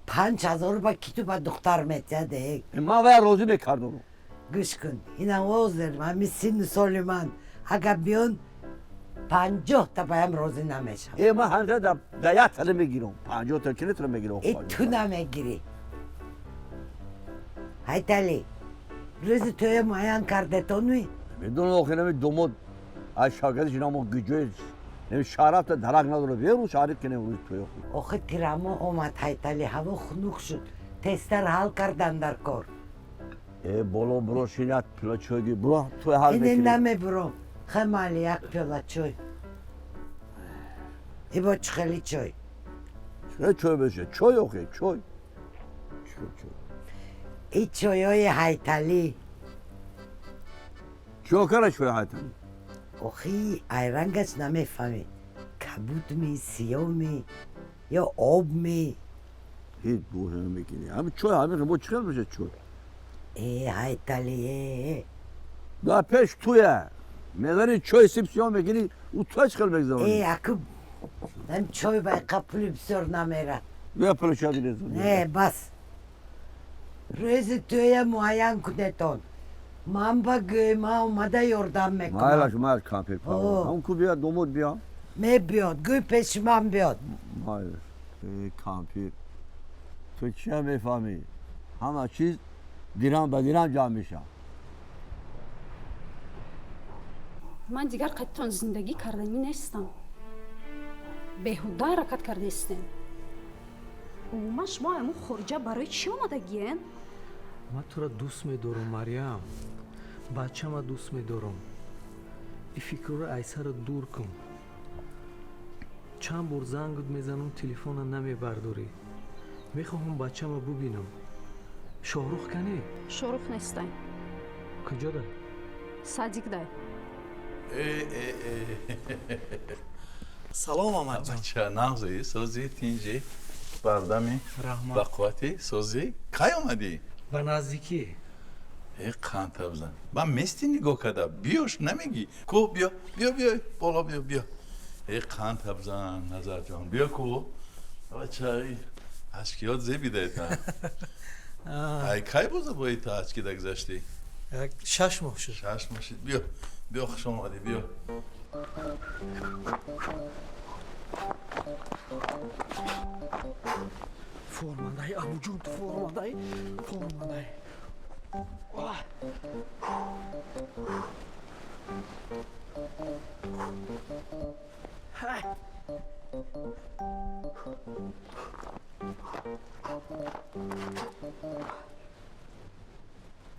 5,000 با کی تو با دختر میتیده ما باید روزی بکردم گوش کن اینا وزر همی سین سال من اگر بیان 50 تا بایم روزی نمیشم ای ما هنده در 10 تا میگیرم 50 تا که نتونم بگیرم ای تو نمیگیری های تالی روز توی مایان کرده تو نوی میدونم آخه نمی دومود از شاگردش اینا ما گجوی نمی شرف تا درک نداره بیرو شارید که نمی توی خود آخه تیراما اومد های تالی هوا خنوک شد تستر حل کردن در کار ای بولو برو شینت پلا چویدی برو توی حل اینه بکنی نمی برو خمالی یک پیلا چوی ای با چخلی چوی چه چوی بشه چوی آخه چوی ای چوی های های تالی چو کنه چوی های تالی آخی ایرنگش نمیفهمی کبود می سیاه می یا آب می هیچ بوه نمیکنی همه چوی همه با چخل بشه چوی ای های تالی دا پیش تویه میدانی چوی سیپسیون میکنی او توی چخل بگذارونی ای اکو من چوی بای قپلی بسیار نمیره بیا پلا شادی نیزونی نه بس روز توی معین کنتون من با گویما اومده یاردم میکنم مایلش مایل کامپیر پاور همون کو بیاد دومود بیا می بیاد گوی پیش من بیاد مایلش ای کامپیر تو چه میفهمی همه چیز دیرم به دیرم جمع میشه من دیگر قدتان زندگی کردنی نیستم بهوده حرکت کرده استین عموما شما امو خورجه برای چی اومده گین؟ من تو را دوست می‌دارم مریم بچه‌م دوست می‌دارم این فکر رو ایسا رو دور کن چند بار زنگ میزنم تلفن رو نمیبرداری میخواهم بچه‌م ببینم شاهرخ کنی شاهرخ نیستن کجا ده؟ صادق ده سلام آمد جان بچه نغزی سوزی تینجی بردمی رحمت بقواتی سوزی کی اومدی؟ به نزدیکی قند بزن من مستی نگاه کرده بیاش نمیگی کو بیا بالا بیا قند بزن نظر جان بیا کو بچه اشکیات زیبیده ایتا ای کی بوزه با ایتا اشکی دگذشتی 6 ماه شد 6 ماه شد بیا خوش آمدی بیا فرمانده ابوجون فرمانده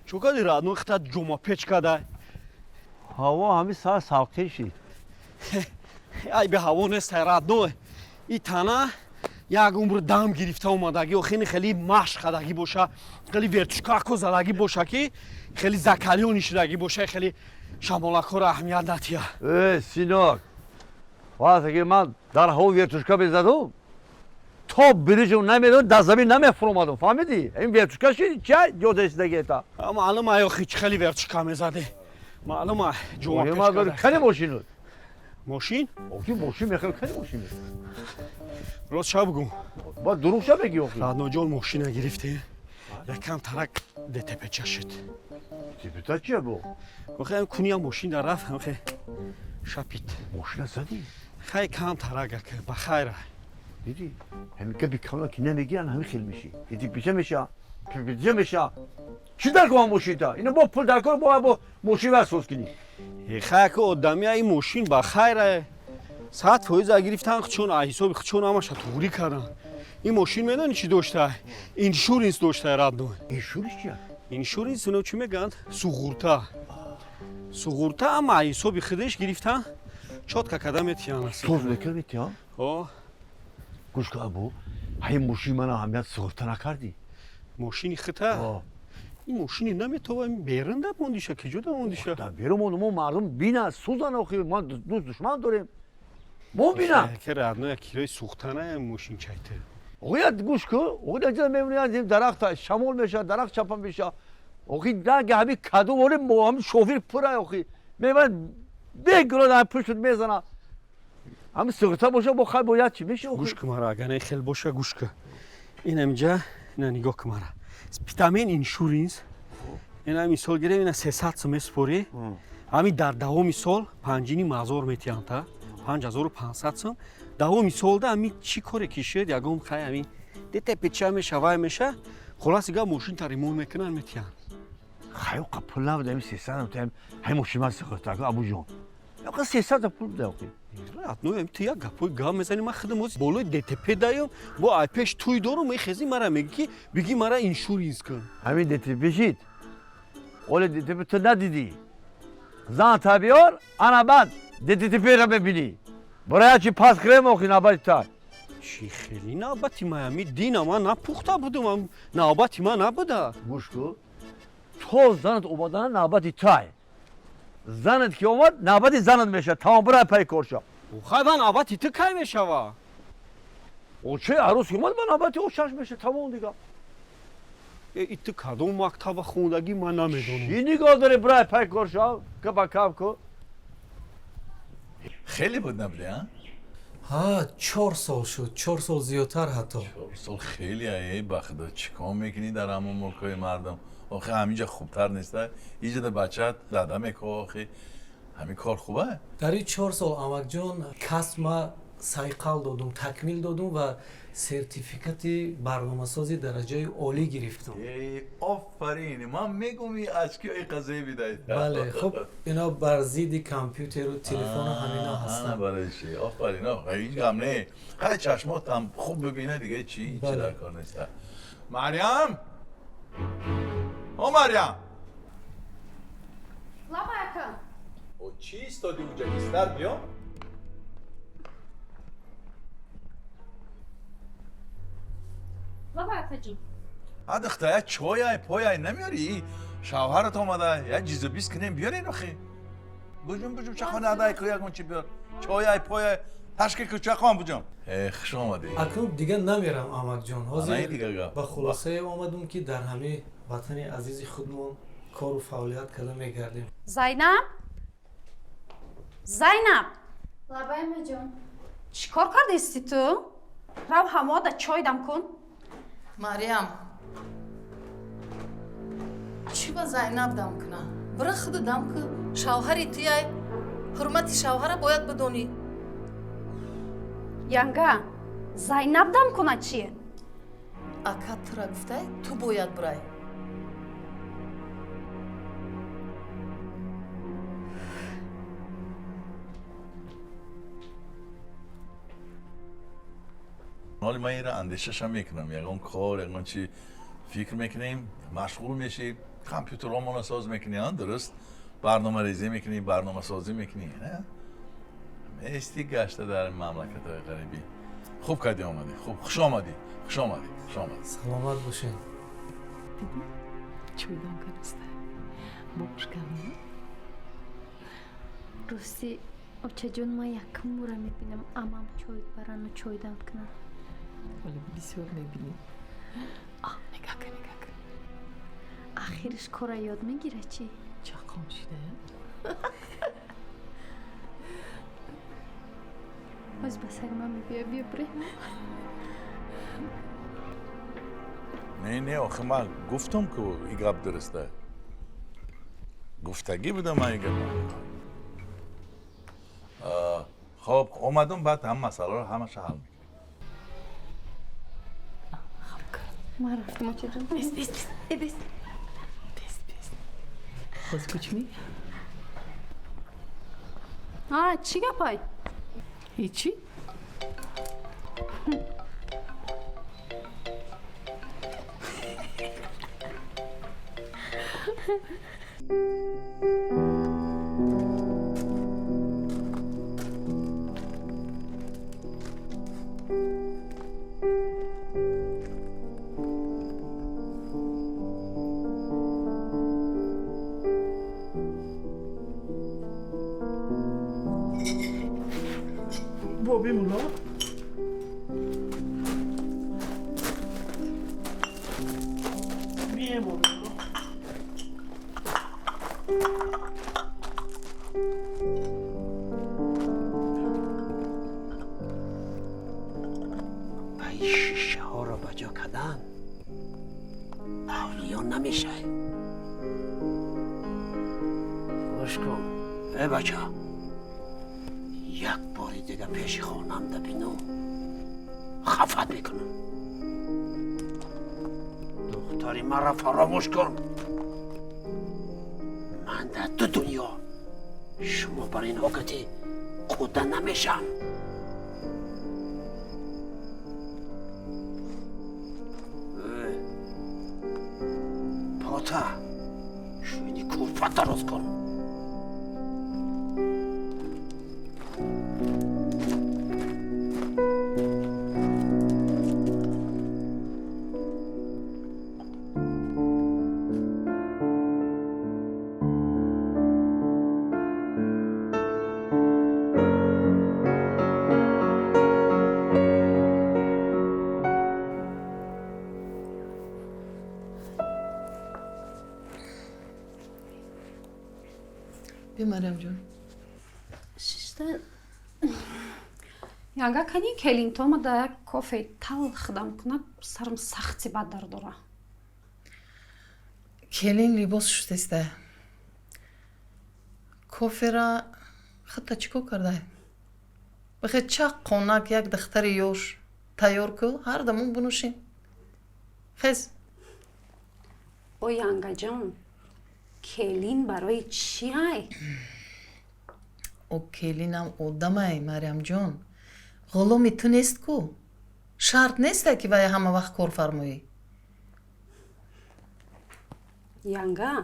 چوکا دی رادنو خطا جمع پیچ کده هوا همین سر سالقی شید ای به هوا نیست رادنو ای تنه یک عمر دم گرفته اومدگی و خیلی مشق خدگی باشه خیلی ورتشکاکو زدگی باشه که خیلی زکالیونی شدگی باشه خیلی شمالکو را اهمیت نتیه سیناک وقتی که من در هوا ورتشکا بزدم تا بریجم نمیدون در زمین نمیفرومدم فهمیدی؟ این ورتشکا شید چه جودش دیگه تا معلوم ای خیلی خیلی ورتشکا میزده معلوم جمعه پیش کده کنی ماشینود ماشین؟ اوکی ماشین میخوام کنی ماشین راست شب بگو با دروغ شب بگی اوکی رادنو جان ماشین گرفته یکم ترک دته شد تپچه چیه بو؟ بخیر کنی هم ماشین در رفت هم خیلی شپید ماشین زدی؟ خیلی کم ترک که بخیره دیدی؟ همین که بیکاملا که نمیگیرن همین خیلی میشی دیدی پیچه میشه چی در کنم ماشین تا؟ اینو با پول در کنم با ماشین وصوص کنی خیلی که آدمی های ماشین بخیره 100% گرفتن چون حساب چون همش توری کردن این ماشین میدونی چی داشته اینشورنس داشته رادنو اینشورنس چیه اینشورنس اونو چی میگن سوغورتا اما حساب خودش گرفتن چات کده میتیان توز میتیان گوش که ابو این ماشین من اهمیت سوغورتا نکردی ماشینی خطا این ماشینی نمیتوانم بیرنده موندیشه که جدا موندیشه بیرون ما مردم بینه سوزن آخی ما دوست دشمن داریم ما بینم که رادنو یک کیلوی سوختنه ماشین چایته اوید گوش که اوید اجازه میمونید درخت شمال میشه درخت چپم میشه اوکی دیگه همین کادو ولی ما هم شوفیر پره اوکی میبرن بگرد هم پشت میزنه همین سوغورتا باشه با خیلی باید چی میشه گوش که مرا اگه نه خیلی باشه گوش که این همینجا نه نگاه که مرا ویتامین اینشورنس این همین سال گره این 300 سم سپوری همین در دومی سال 5000 میتیان تا 5500 سم دومی سال ده همین چی کاره کشید یکم خیلی همین دیته پیچه میشه وای میشه خلاص دیگه ماشین تریمون میکنن میتیان خیلی پول نبود همین 300 هم همین ماشین من سوغورتا که ابو جان یا 300 پول بده اوکی رادنو هم تو یک گپای گام میزنی من خدمت بالای DTP دایم با آیپش توی دارم میخزی مرا میگی بگی مرا اینشورنس کن همین DTP شید اول DTP تو ندیدی زن تبیار انا بعد DTP را ببینی برای چی پاس کریم اوکی نباید تا چی خیلی نوبتی ما همین دینا من نپخته بودم نوبتی ما نبوده گوش کن تو زنت اومدن نوبتی تای زنت که اومد نوبتی زنت میشه تمام برای پای کارشا خیلی من نوبتی تو کی میشه وا او چه عروس اومد من نوبتی او شش میشه تمام دیگه ایت کدوم مکتب خوندگی من نمیدونم چی نگاه داری برای پای کارشا که با کام کو خیلی بود نبوده ها 4 سال شد 4 سال زیادتر حتی 4 سال خیلی ای بخدا چیکار میکنی در همون موقع مردم آخه همینجا خوبتر نیسته اینجا در بچت زده میکن آخه همین کار خوبه در این 4 سال امک جان کسب ما سایقل دادم تکمیل دادم و سرتیفیکاتی برنامه‌سازی درجه عالی گرفتم آفرین من میگم این اشکی های قضیه بیدهید بله خب اینا بر ضد کامپیوتر و تلفن و همینا هستن برای چی آفرین آقا هیچ غم نه خیلی چشمات هم خوب ببینه دیگه چی در کار نیست مریم او مریم لاباکا او چی استادی اونجا ایستر بیا لاباکا جون دختر چای پای نمیاری شوهرت اومده یه چیز بیس کنیم بیارین آخه بجون چه خانه ادای که یکون چی بیار چای پای تشکیل که چه خواهم بجون خوش آمدی اکنون دیگه نمیرم امک جان دیگه با خلاصه آمدم که در همه وطن عزیز خودمون کار و فعالیت کردن میگردیم. زینب لабай маҷон چی کار کردی تو؟ رو همه دا چای دم کن. مریم چی با زینب دم کنه؟ برای خود دم که شوهری تویای حرمت شوهر باید بدونی. янга зайнаб дам куна чие ака тура гуфтай ту бояд бурай. حالا ما این را اندیشش هم میکنم یکان کار یکان چی فکر میکنیم مشغول میشی کامپیوترامون رو ساز میکنی درست برنامه ریزی میکنی برنامه سازی میکنی نه میستی گشته در مملکت های غریبی خوب کردی آمدی خوش آمدی سلامت باشین. چویدان کنسته باش کمی рости очаҷон ман якм бора мебинам амам чой барану чой дам кунам ولی بسیار میبینی نگاه کن ахириш кора ёд мегира чӣ چاقام شده боз ба сагмам бия бре نه آخه من گفتم که این گپ درسته گفتگی بودم من این گپ خب اومدم بعد هم مسئله رو همش حل میکنم ман рафтам очаҷон бес باز کچ می چی گپای هیچی بابی مولا بیه بابی مولا این شیشه ها رو بجا کردن اولیا نمیشه گوش کن ای بچه یک باری دیگه پیش خانم ده بینو خفت میکنم دختری مرا فراموش کن من در دو دنیا شما بر این حکتی قوده نمیشم پاتا شویدی کوفت درست کن بیا مریم جون ششتن янга кани келинто ма да як кофе талх дам кунад сарам сахти бад дардора келин либос шудесте кофера хатта чико кардай бихе чақ қонак як дахтари ёш тайёр ку ҳар дамон бинӯшем хез о янгаҷон келин барои чиай о келинам одамай марямҷон ғуломи ту нест ку шарт несте ки вай ҳама вақт кор фармоӣ янга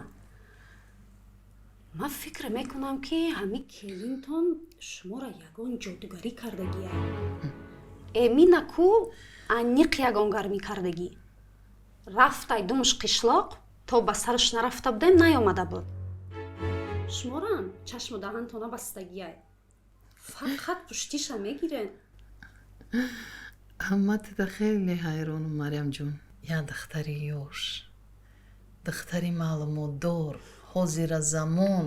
ман фикр мекунам ки ҳами келинтон шуморо ягон ҷодугарӣ кардагия эмина ку аниқ ягон гармӣ кардагӣ рафтай думуш қишлоқ то ба сараш нарафта будем наёмада буд шуморам чашму даҳантона бастагияй фақат пуштиша мегирен ҳаматида хеле ҳайронум марямҷон як дахтари ёш духтари маълумотдор ҳозиразамон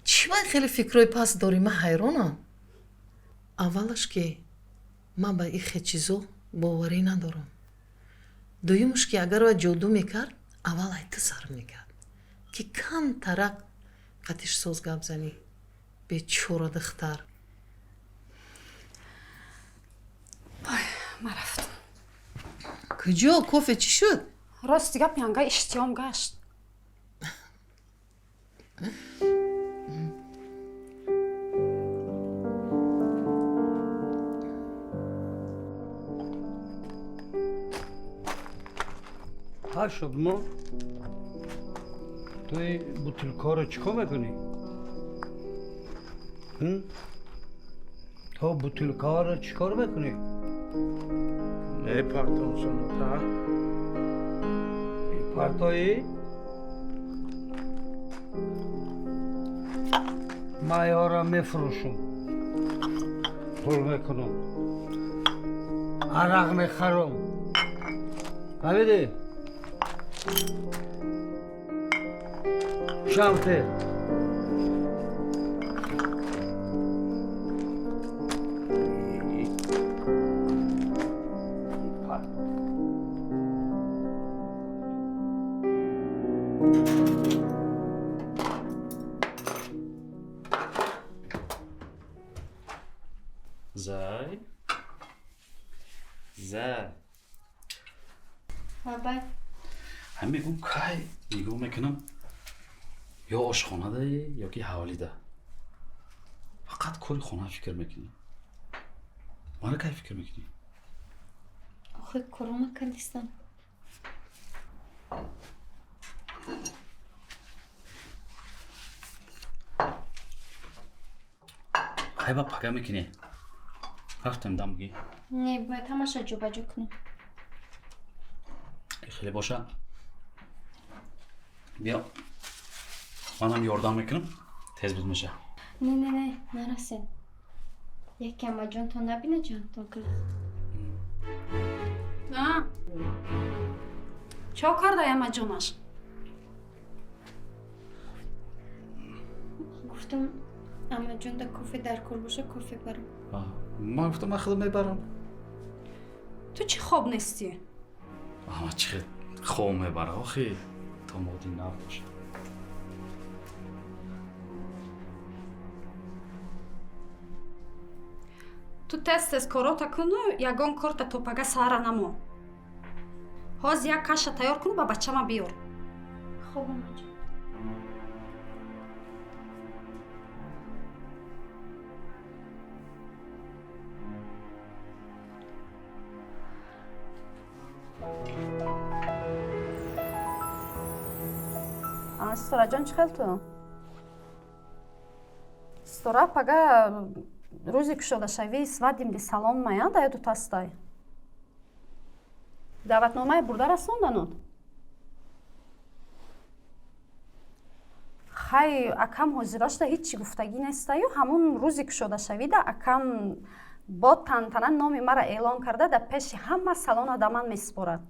чӣ вай хеле фикрҳои паст дорӣ? ман ҳайронам. аввалаш ки ман ба ин хел чизо боварӣ надорам. дуюмаш ки агар вай ҷоду мекард аввал айти сар мекард ки кам тарак катишсоз гап занӣ. бечора духтар. ман рафтам. куҷо? кофе чӣ шуд? рости гап янга иштиём гашт. ҳар шуд мо туи бутилкоро чикор мекунӣ? то бутилкаро чикор мекунӣ? мепартом шунота. партои майора мефурӯшум, пул мекунам, арақ мехарам. ҳамиди шамте зай зай бабай ҳам мегӯм кай нигоҳ мекунам ё ошхонада ё ки ҳавлида. фақат кори хона фикр мекунӣ. мана кай фикр мекунӣ? охи корона кардистам. хай ба пага мекунӣ? рафтем дамгӣ. не бояд ҳамаша ҷӯбаҷӯ кунем. хеле боша. биё манам ёрдам мекунам, тез буд меша. не нарасем. яке амаҷонтон набина ҷонтон кӯ. чо кардай амаҷонаш? гуфтам амаҷонда кофе дар кор боша кофе барам. ман гуфтам ман худам мебарам. ту чӣ хоб нестӣ? ман чӣ хоб мебара охи то моди набоша. ту тез корота куну ягон корта топага сара намо. ҳоз як каша тайёр куну ба бачама биёр. хоб амаҷон. стораҷон чӣ хел ту? стора пага рӯзи кушодашавии свадимди салон мая даёдут ҳастай. даъватномаи бурда расонданут. хай акам ҳозирошда ҳичи гуфтагӣ нестаю. ҳамун рӯзи кушодашавида акам бо тантана номи мара эълон карда дар пеши ҳама салона да ман месупорад.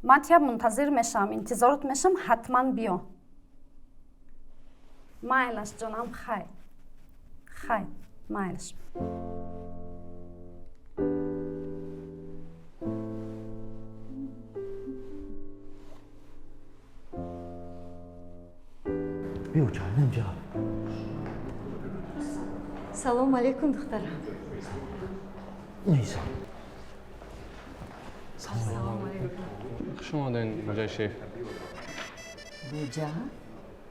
ман тия мунтазир мешавам, интизорот мешавам, ҳатман биё. майлаш ҷонам, хай майлаш. биё чайнам ҷа. салому алейкум духтара. نیسان سلام علیکم. خوش اومدین بوجه شیف. بوجه؟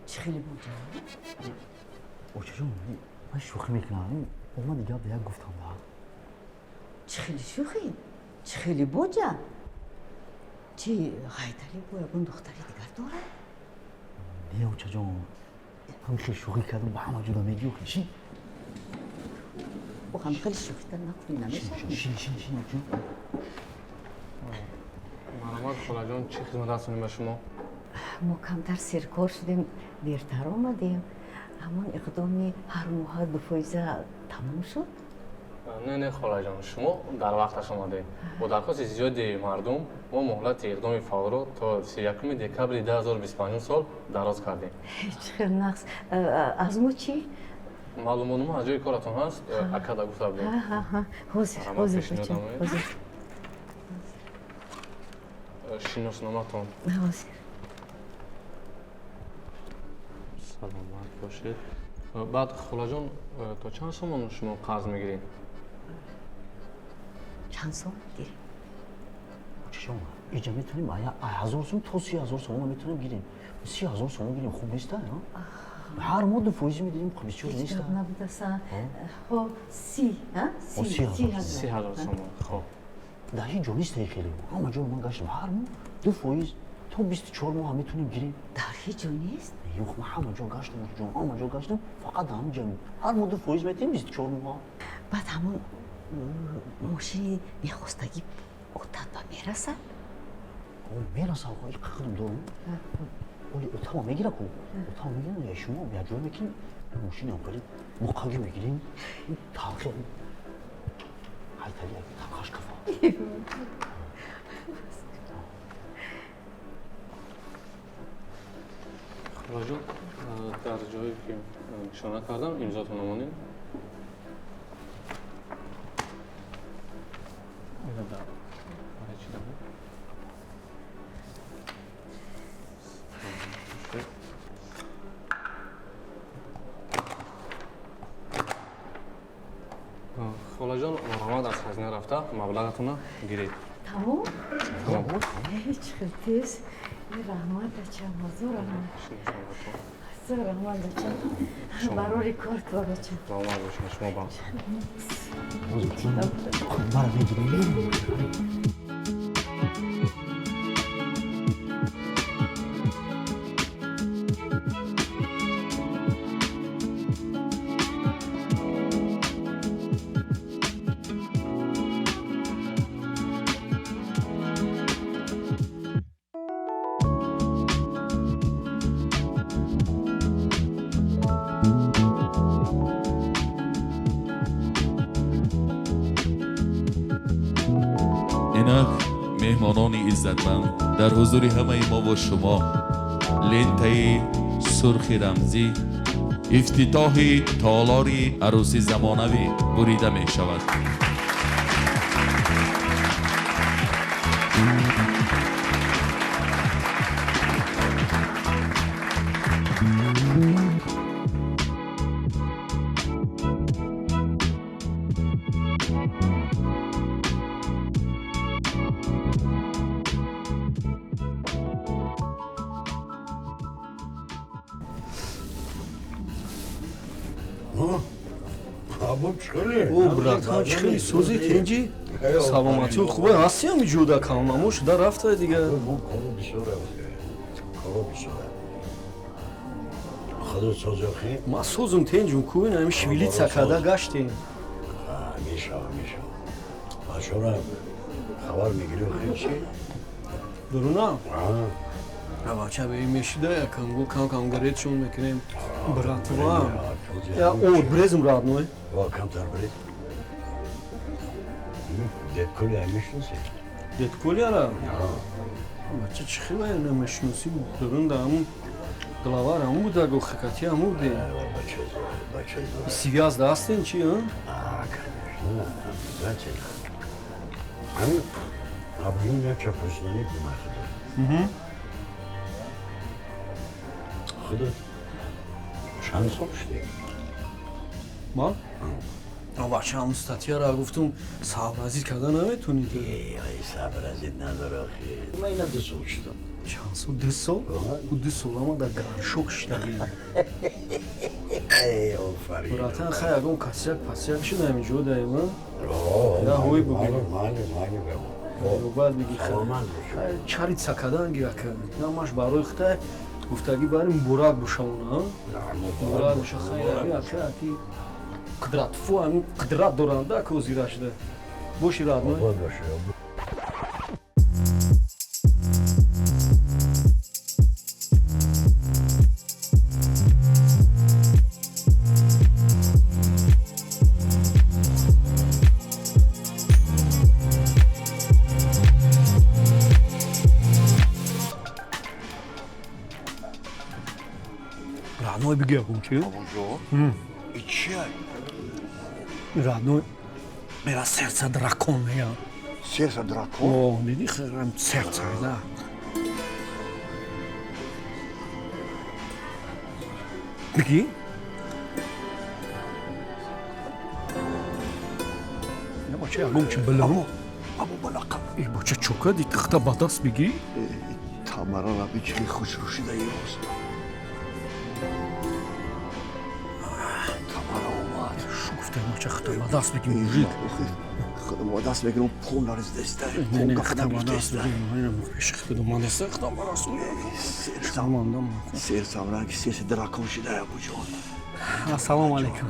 چی خیلی بوجه؟ اوچه جون من شوخی میکنم با من دیگه به یک گفتم با چی خیلی شوخی؟ چی خیلی بوجه؟ چی غایتالی بویا بون دختری دیگر داره؟ بیا اوچه جون هم خیلی شوخی کردم با همه جدا میگی و چی؟ و هم خیلی شوخی تر نکنی نمیشه؟ شین جون مرحمت خاله جان چی خدمت هستونیم به شما؟ ما کمتر سرکار شدیم دیرتر آمدیم. همون اقدامی هر موها دو فایزه تمام شد. نه خاله جان شما در وقتش آمده با درخواست زیادی مردم ما مهلت اقدام فوری رو تا 31 دکبر 2025 سال دراز کردیم. چخیر نقص از مو چی؟ معلومات ما از جای کارتون هست اکادا گفته بودم. حاضر بچم حاضر شناسنامه‌تون حاضر سلامت باشید. بعد خاله جان تا چند سوم شما قرض میگیرین؟ چند سوم گیریم؟ شما اینجا میتونیم 1000 سوم تا 30000 سوم میتونیم گیریم. 30000 سوم گیریم خوب نیست هر ماه 2 فایز میدیم خب بسیار نیست. نبوده سن خب 30,000 سوم خب در هیچ جا نیست خیلی اما جا من گشتم هر ماه 2 فایز تا 24 ماه هم میتونیم گیریم. در هیچ جا نیست؟ یخ من همه جا گشتم فقط همون جا هر ماه 2 فایز میتونیم 24 ماه. بعد همون ماشین میخواستگی اوتت با میرسه؟ میرسه آقا این قدم دارم ولی اوتا میگیره کو اوتا میگیره شما بیا جوی میکنیم ماشین هم برید مقاقی میگیریم تاخیر های تلیه تاخش کفا خاله جان در جایی که نشانه کردم امضاتون نمونین. خاله جان مرحمت از خزینه رفته مبلغتون رو گیرید. تمام؟ تمام چقدر تیز رحمت بچم حضور رحمت بچم برای کارت با بچم رحمت باشم شما با مرا میگیریم مهمانان عزتمند در حضور همه ما و شما لنته سرخ رمزی افتتاح تالار عروسی زمانوی بریده می شود. او братан чӣ хели сӯзи тенҷи саломатиёт хубе ҳасти ҳами ҷуда калмамо шуда рафта дига ма сӯзум тенҷум кӯин ҳами швилица када гаштем дурунам бача бе мешида якам гу кам гаретшон мекунем братва я о брезм родной детколяра бача чӣ хела намешнуси дурунда ҳамун главар ҳамун буда гохикати ҳамун буде связда ҳастен чи چند سال شده؟ ما؟ بچه همون ستاتیه را گفتم صبرازید کرده نمیتونید صبرازید نداره آخی من اینا 2 سال شدم چند سال؟ 2 سال؟ 2 سال اما در گرشک شدگی ای آفرین براتن خیلی اگه کسیک شده همینجور دایما یا هوی بگیر بعد بگی خیلی چارید سکدن گیره کرد نماش برای خیلی گفتگی بریم براد بشونه براد بشه خیلی اکی قدرت فو هم قدرت دارنده که وزیره شده باشی راد نه؟ میخوای بگی اون چی؟ این چیه؟ رادنوی میرا سرسا دراکون میگه سرسا دراکون؟ اوه دیدی خیرم سرسا نه بگی؟ نه با چه اگم چه بلغم؟ ابو بلقم ای با چه چوکه دی تخته بدست بگی؟ تامران ابی چی خوش روشیده ای روز تامران اومد شو گفته ما چه خطه بدست بگی موجود خودم با دست بگیرم پول نارز دسته نه نه خطه بدست بگی اینم پیش خطه دومان دسته خطه بدست بگی سیر سامران که سیرس دراکون شده ابو جان سلام علیکم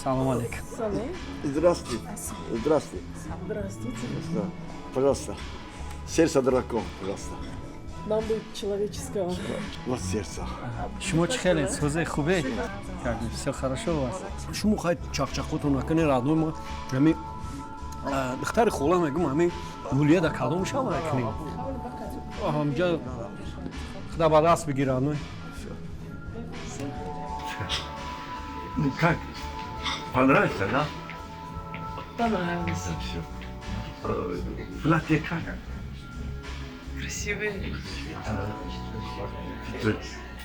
سلام علیکم Здравствуйте. Здравствуйте. Здравствуйте. Пожалуйста. Сердце дракон, пожалуйста. Нам бы человеческого. Вот сердце. شما چه خیلی سوزه خوبه کردیم все хорошо у вас شما خواهید چاقچاقتون نکنه رادنوی ما همی دختر خولا میگم همی مولیه در کدوم شما نکنیم همجا خدا با دست بگیر رادنوی Как? Понравится, да? Понравилось. Платье как? Красивые.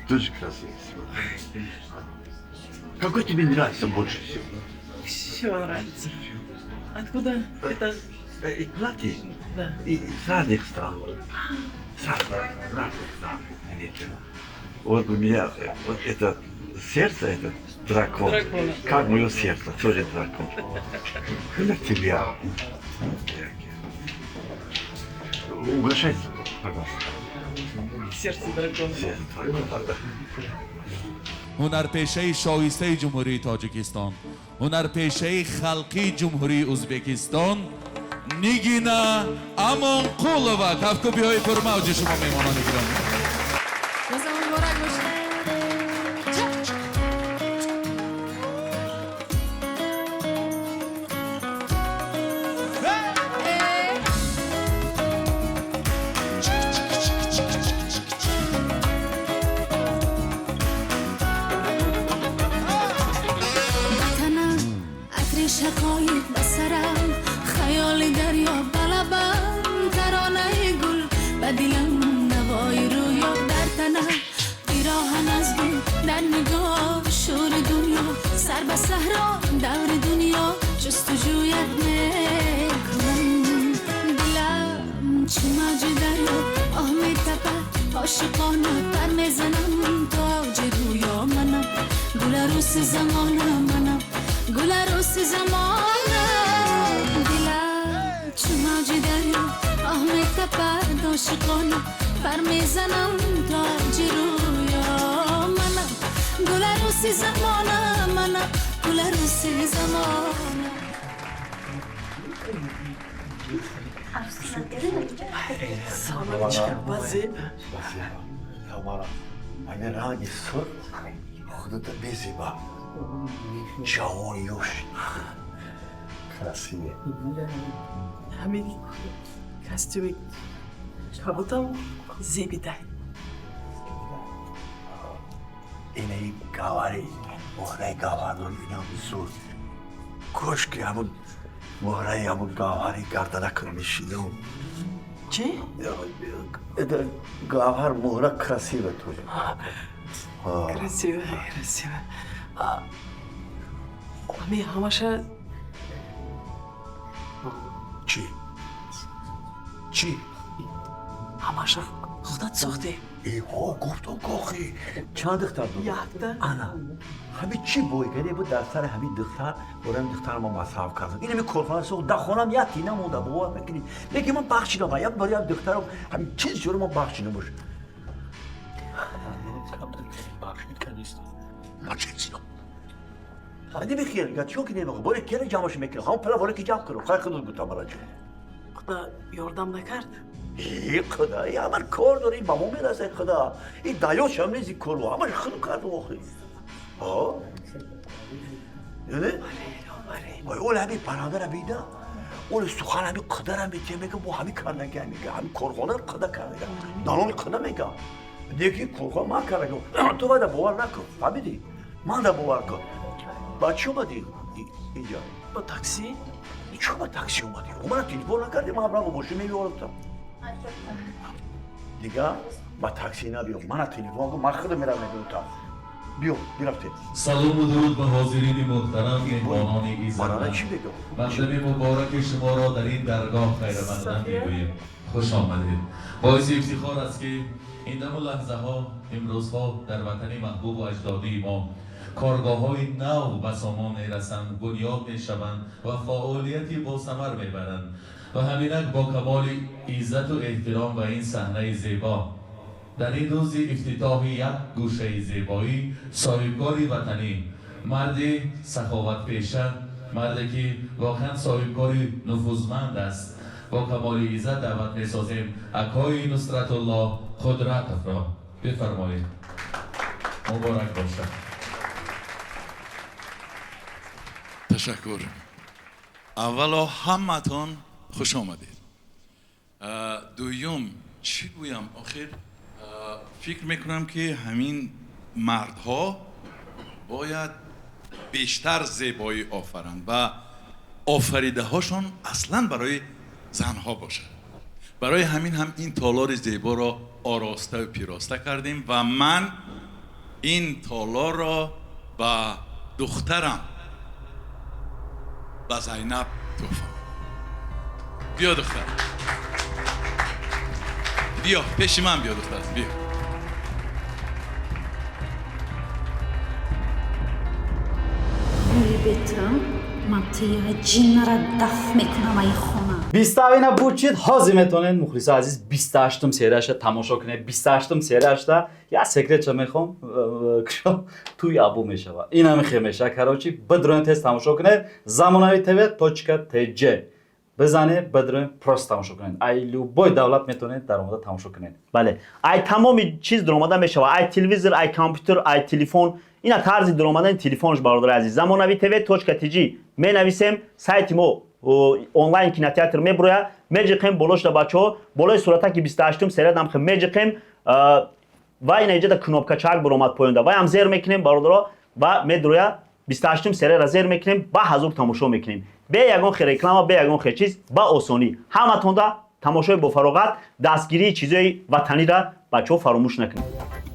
Тоже красиво. Какой тебе нравится больше всего? Все нравится. Откуда это? И платье? Да. И с разных стран. С разных стран. Вот у меня вот это сердце, это дракон. Дракон. Как мое сердце, тоже дракон. Для тебя. Угощайся, пожалуйста. Сердце дракона. Сердце дракона. هنرپیشه شایسته جمهوری تاجیکستان، هنرپیشه خلقی جمهوری ازبکستان، نیگینا امانقولова کفکوبی های پرموج شما میمانان گرامی. روز مبارک باشه. شقایق بسرم خیال دریا بلبم ترانه گل و دلم نوای رویا در تنم پیراهن از گل در نگاه شور دنیا سر به صحرا دور دنیا جستجویت میکنم دلم چه موج دریا آه میتپد عاشقانه پر میزنم تاج رویا منم گل عروس زمانم منم گل عروس زمانم دلم چه موج دریا آه میتپد عاشقانه پر میزنم تاج رویا منم گل عروس زمانم منم گل عروس زمانم Tamara, eine Rani sor, خودت بزیبا جوان یوش красивее. همین کاستومی کبوتم زیبیده. اینه گاواری مهره گاواران اینا زود کوش که همون مهره همون گاواری گردنه کنمیشیدم چی؟ это گاوار مهره красивее тоже. Красиво, красиво. همین همشه چی؟ چی؟ همشه خودت ساختی؟ ایها گفتم کاخی چند دختر بود؟ یکده انا همین چی بوی کرده بود در سر همین دختر برام دختر ما مصرف کردم این همین کلفان سوق در خونم یکی نمونده بابا میکنی لیکن من بخشیدم یک باری هم دخترم همین چیز جور ما بخشیدم باشه ما چیزیم هدی بخیر گچو که نمیگه باره کیره جمعش میکنه هم پلا باره که جمع کنه خواهی خودت بود تمرا جون خدا یاردم نکرد؟ ای خدا ای همه کار داری با ما میرسه خدا این دایوش هم نیزی کرو همه خود کرد و آخری ها؟ یعنی؟ اول همین برادر بیده اول سخن همین قدر هم بیده میگه با همین کار نگه میگه همین کارخانه رو قدر کرد میگه نانون قدر میگه دیگه کوکا من کردم تو باید باور نکن فهمیدی من دا باور کن با چی اومدی اینجا با تاکسی چرا با تاکسی اومدی من تلفن نکردی من برام با ماشین میبردم دیگه با تاکسی نبیام من تلفن کو من خودم میرم میگم بیو بیرفته سلام و درود به حاضرین محترم مهمانان ایزدمند مطلب مبارک شما را در این درگاه خیرمندان میگوییم خوش آمدید باعث افتخار است که این دم و لحظه ها امروزها در وطن محبوب و اجدادی ما کارگاه های نو به سامان میرسند بنیاد میشوند و فعالیتی با ثمر میبرند و همینک با کمال عزت و احترام و این صحنه زیبا در این روز افتتاح یک گوشه زیبایی صاحبکاری وطنی مرد سخاوت پیشه مردی که واقعا صاحبکاری نفوذمند است با کمال عزت دعوت می‌سازیم اکای نصرت الله قدرت را بفرمایید مبارک باشد. تشکر. اولا همتون خوش آمدید. دویم چی گویم آخر فکر میکنم که همین مردها باید بیشتر زیبایی آفرند و آفریده هاشون اصلا برای زنها باشه. برای همین هم این تالار زیبا را آراسته و پیراسته کردیم و من این تالار را به دخترم به زینب توفه. بیا دختر بیا پیش من بیا دختر بیا بتم من تیه جن را دف میکنم این خونه 20 بودید حاضر میتونین مخلص عزیز 28م سریش تماشا کنید 28م سریش دا یا سکرت چه میخوام توی ابو میشه این هم خیلی میشه کراچی بدرون تست تماشا کنید زمانوی تیوی .tj بزنه بدرون پروست تماشا کنید ای لوبای دولت میتونید در مورد تماشا کنید بله ای تمام چیز در اومدن میشه ای تلویزیون ای کامپیوتر ای تلفن اینا طرز در اومدن تلفنش برادر عزیز زمانوی tv.tg می نویسیم سایت ما онлайн кинотеатр меброя меҷиқем болошда бачаҳо болои сурата ки 28 сериядам хе меҷиқем ва ина иҷада кнопкачак баромад поёнда ва ам зер мекунем бародаро ва медроя 28 серияра зер мекунем ба ҳазур тамошо мекунем бе ягон хе реклама бе ягон хе чиз ба осонӣ ҳаматонда тамошои бофароғат дастгирии чизои ватаниро бачаҳо фаромӯш накунед